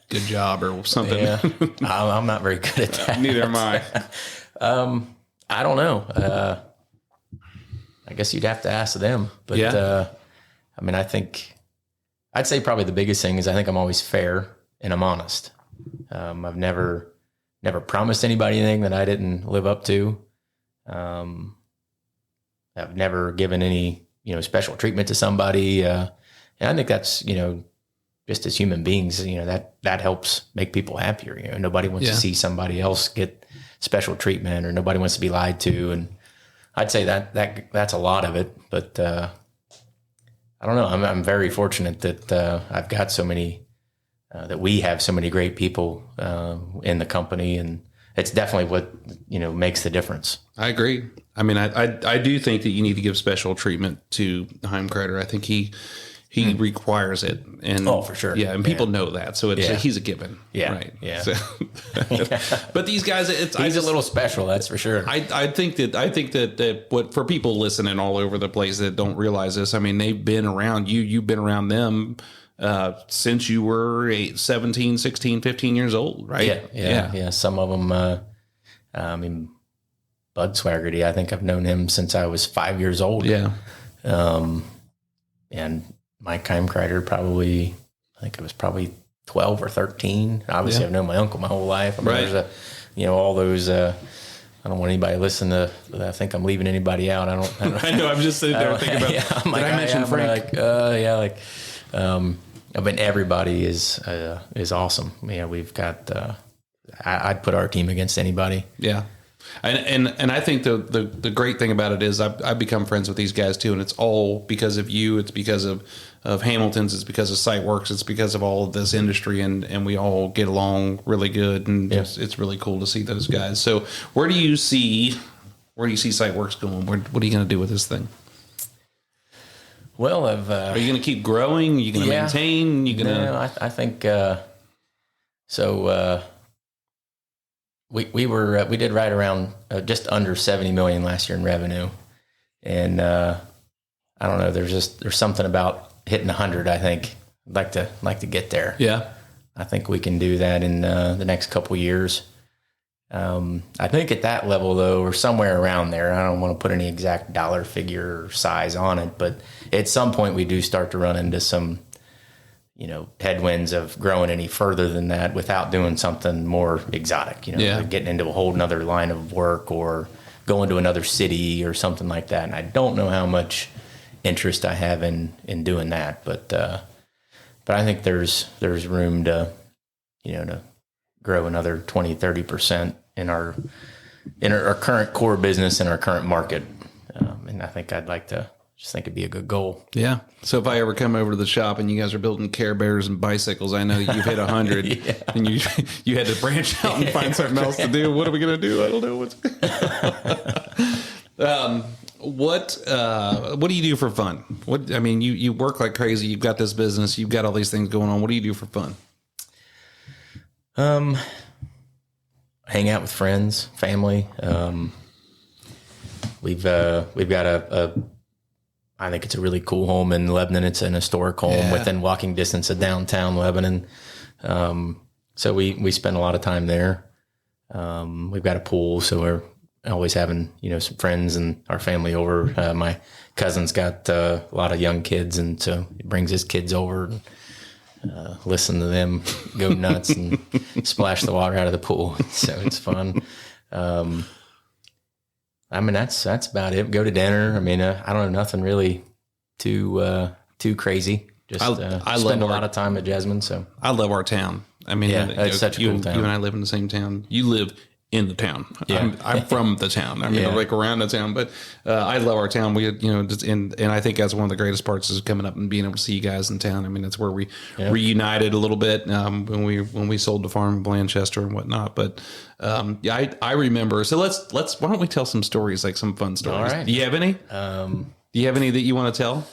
good job or something. Yeah. I'm not very good at that. Neither am I. I don't know. I guess you'd have to ask them. But I mean, I'd say probably the biggest thing is I think I'm always fair and I'm honest. I've never promised anybody anything that I didn't live up to. I've never given any special treatment to somebody. And I think that's, just as human beings, that helps make people happier. Nobody wants to see somebody else get special treatment, or nobody wants to be lied to. And I'd say that's a lot of it, but, I don't know. I'm very fortunate that, I've got so many, that we have so many great people, in the company, and it's definitely what, makes the difference. I agree. I mean, I do think that you need to give special treatment to Heimkreider. I think he requires it. And for sure. Yeah. And people know that. So he's a given. Yeah. Right. Yeah. So, but these guys, he's a little special. That's for sure. I think that what, for people listening all over the place that don't realize this, I mean, they've been around you, you've been around them, since you were 17, 16, 15 years old, right? Yeah. Some of them, I mean, Bud Swaggerty, I think I've known him since I was 5 years old. Yeah. And Mike Heimkreider, I think it was probably 12 or 13. Obviously, I've known my uncle my whole life. I mean, right. There's all those, I don't want anybody to listen to, I think I'm leaving anybody out. I don't I know, I'm just sitting there thinking about, did I mention Frank? I mean, everybody is awesome. We've got, I'd put our team against anybody. Yeah. And I think the great thing about it is I've become friends with these guys too, and it's all because of you. It's because of Hamilton's. It's because of SiteWORX. It's because of all of this industry, and we all get along really good, and it's really cool to see those guys. So where do you see SiteWORX going? What are you going to do with this thing? Well, are you going to keep growing? Are you going to maintain? No, I think so. We did right around just under 70 million last year in revenue, and I don't know. There's something about hitting 100. I think I'd like to get there. Yeah, I think we can do that in the next couple of years. I think at that level though, or somewhere around there. I don't want to put any exact dollar figure or size on it, but at some point we do start to run into some, headwinds of growing any further than that without doing something more exotic, like getting into a whole nother line of work or going to another city or something like that. And I don't know how much interest I have in doing that, but I think there's room to, to grow another 20, 30% in our current core business and our current market. And I think just think it'd be a good goal. Yeah. So if I ever come over to the shop and you guys are building Care Bears and bicycles, I know you've hit 100 and you had to branch out and find something else to do. What are we going to do? I don't know what do you do for fun? You work like crazy. You've got this business. You've got all these things going on. What do you do for fun? Hang out with friends, family. We've got I think it's a really cool home in Lebanon. It's an historic home within walking distance of downtown Lebanon. So we spend a lot of time there. We've got a pool, so we're always having, some friends and our family over. My cousin's got a lot of young kids, and so he brings his kids over and listen to them go nuts and splash the water out of the pool. So it's fun. I mean, that's about it. Go to dinner. I mean, I don't know, nothing really too crazy. Just I spend a lot of time at Jasmine. So I love our town. I mean, it's such a cool town. You and I live in the same town. You live in the town. Yeah. I'm from the town. I mean, like around the town, but I love our town. We, and I think that's one of the greatest parts is coming up and being able to see you guys in town. I mean, that's where we reunited a little bit when we sold the farm in Blanchester and whatnot. But I remember. So let's why don't we tell some stories, like some fun stories? All right. Do you have any? Do you have any that you want to tell?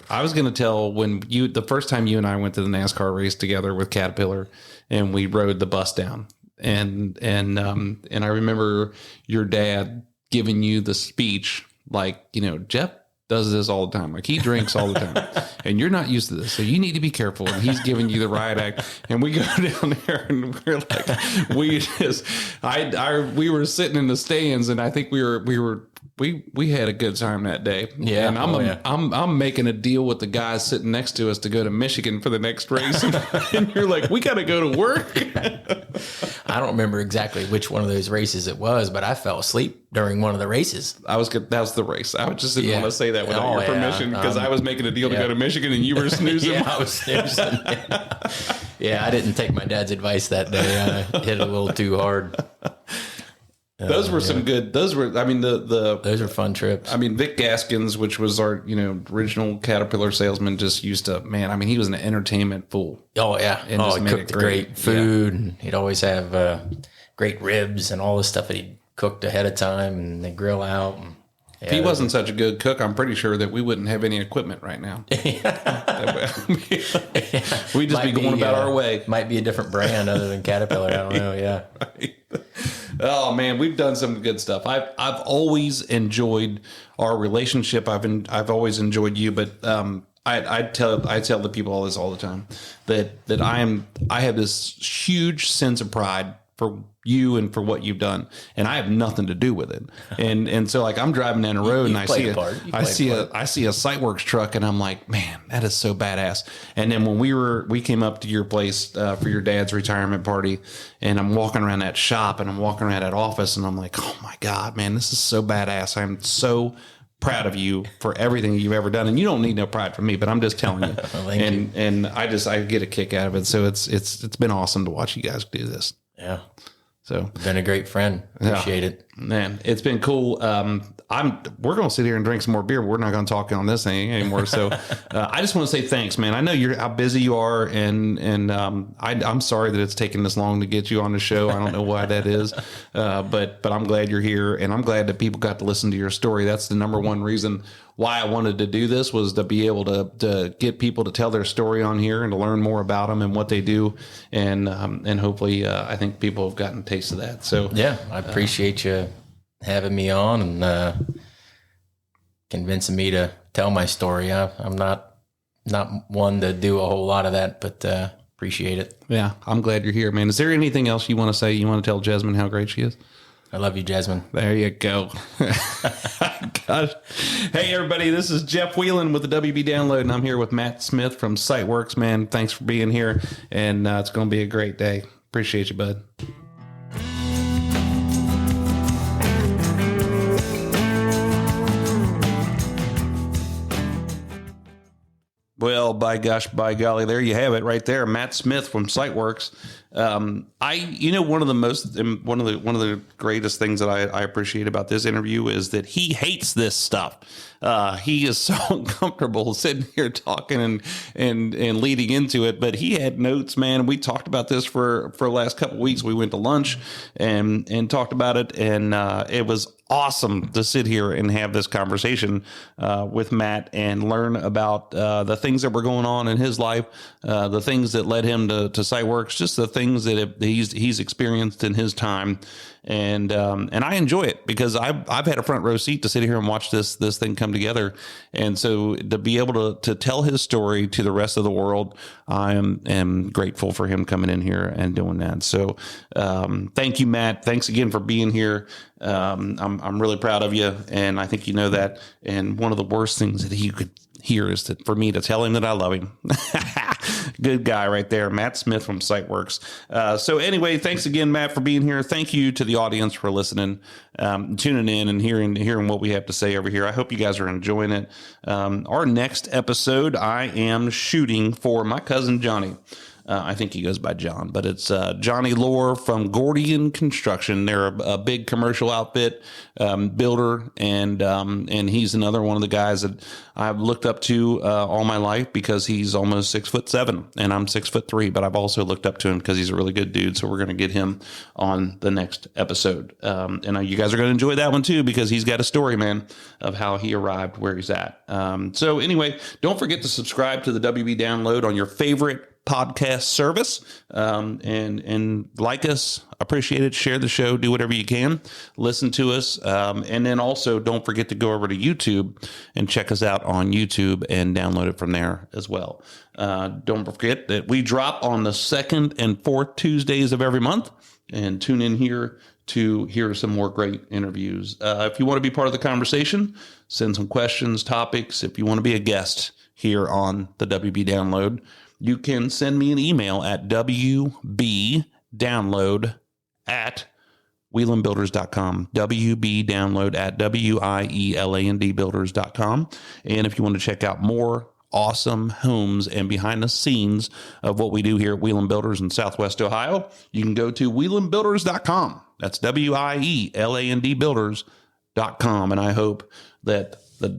I was going to tell the first time you and I went to the NASCAR race together with Caterpillar, and we rode the bus down. And I remember your dad giving you the speech, like, Jeff does this all the time. Like, he drinks all the time and you're not used to this. So you need to be careful. And he's giving you the riot act. And we go down there and we're like, we were sitting in the stands, and I think we had a good time that day. Yeah. And I'm making a deal with the guys sitting next to us to go to Michigan for the next race. And you're like, we got to go to work. I don't remember exactly which one of those races it was, but I fell asleep during one of the races. That was the race. I just didn't want to say that without your permission, because I was making a deal to go to Michigan and you were snoozing. I was snoozing. I didn't take my dad's advice that day. I hit a little too hard. Those were some good. Those were. I mean, those are fun trips. I mean, Vic Gaskins, which was our original Caterpillar salesman, just used to, man. I mean, he was an entertainment fool. Oh yeah. And he cooked great food. And he'd always have great ribs and all this stuff that he cooked ahead of time, and they grill out. And, if he wasn't such a good cook, I'm pretty sure that we wouldn't have any equipment right now. We'd just be going about our way. Might be a different brand other than Caterpillar. I don't know. Yeah. Right. Oh man, we've done some good stuff. I've always enjoyed our relationship. I've always enjoyed you, but I tell the people all this all the time that I have this huge sense of pride for you and for what you've done, and I have nothing to do with it. And so, like, I'm driving down the road and I see a SiteWORX truck, and I'm like, man, that is so badass. And then when we came up to your place for your dad's retirement party, and I'm walking around that shop and I'm walking around that office, and I'm like, oh my God, man, this is so badass. I'm so proud of you for everything you've ever done. And you don't need no pride from me, but I'm just telling you. And I get a kick out of it. So it's been awesome to watch you guys do this. Yeah. So been a great friend. Appreciate it, man. It's been cool. We're going to sit here and drink some more beer. We're not going to talk on this thing anymore. So I just want to say thanks, man. I know how busy you are, and I'm sorry that it's taken this long to get you on the show. I don't know why that is, but I'm glad you're here, and I'm glad that people got to listen to your story. That's the number one reason why I wanted to do this, was to be able to get people to tell their story on here and to learn more about them and what they do, and hopefully I think people have gotten a taste of that. So yeah, I appreciate you having me on and convincing me to tell my story. I'm not one to do a whole lot of that, but appreciate it. Yeah, I'm glad you're here, man. Is there anything else you want to say? You want to tell Jasmine how great she is? I love you, Jasmine. There you go. Gosh. Hey, everybody, this is Jeff Whelan with the WB Download, and I'm here with Matt Smith from SiteWORX, man. Thanks for being here, and it's going to be a great day. Appreciate you, bud. Well, by gosh, by golly, there you have it right there. Matt Smith from SiteWORX. One of the greatest things that I appreciate about this interview is that he hates this stuff. He is so uncomfortable sitting here talking and leading into it, but he had notes, man. We talked about this for the last couple of weeks. We went to lunch and talked about it, and it was awesome to sit here and have this conversation with Matt and learn about the things that were going on in his life, the things that led him to SiteWORX, just the things that he's experienced in his time. And I enjoy it because I've had a front row seat to sit here and watch this thing come together. And so to be able to tell his story to the rest of the world, I am grateful for him coming in here and doing that. So thank you, Matt. Thanks again for being here. I'm really proud of you, and I think you know that. And one of the worst things that here is for me to tell him that I love him. Good guy right there, Matt Smith from SiteWORX. So anyway, thanks again, Matt, for being here. Thank you to the audience for listening, tuning in and hearing what we have to say over here. I hope you guys are enjoying it. Our next episode, I am shooting for my cousin Johnny. I think he goes by John, but it's Johnny Lohr from Gordian Construction. They're a big commercial outfit builder, and he's another one of the guys that I've looked up to all my life because he's almost 6'7", and I'm 6'3". But I've also looked up to him because he's a really good dude. So we're going to get him on the next episode, and you guys are going to enjoy that one too because he's got a story, man, of how he arrived where he's at. So anyway, don't forget to subscribe to the WB Download on your favorite podcast service, and like us, appreciate it, share the show, do whatever you can, listen to us, and then also don't forget to go over to YouTube and check us out on YouTube and download it from there as well. Don't forget that we drop on the 2nd and 4th Tuesdays of every month, and tune in here to hear some more great interviews. If you want to be part of the conversation, send some questions, topics. If you want to be a guest here on the WB Download, you can send me an email at wbdownload@wielandbuilders.com, wbdownload@wielandbuilders.com. And if you want to check out more awesome homes and behind the scenes of what we do here at Wieland Builders in Southwest Ohio, you can go to wielandbuilders.com. That's WIELAND builders.com. And I hope that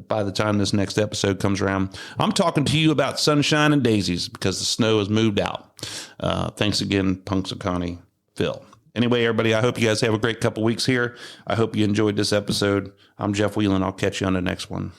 by the time this next episode comes around, I'm talking to you about sunshine and daisies because the snow has moved out. Thanks again, Punxsutawney Phil. Anyway, everybody, I hope you guys have a great couple weeks here. I hope you enjoyed this episode. I'm Jeff Wieland. I'll catch you on the next one.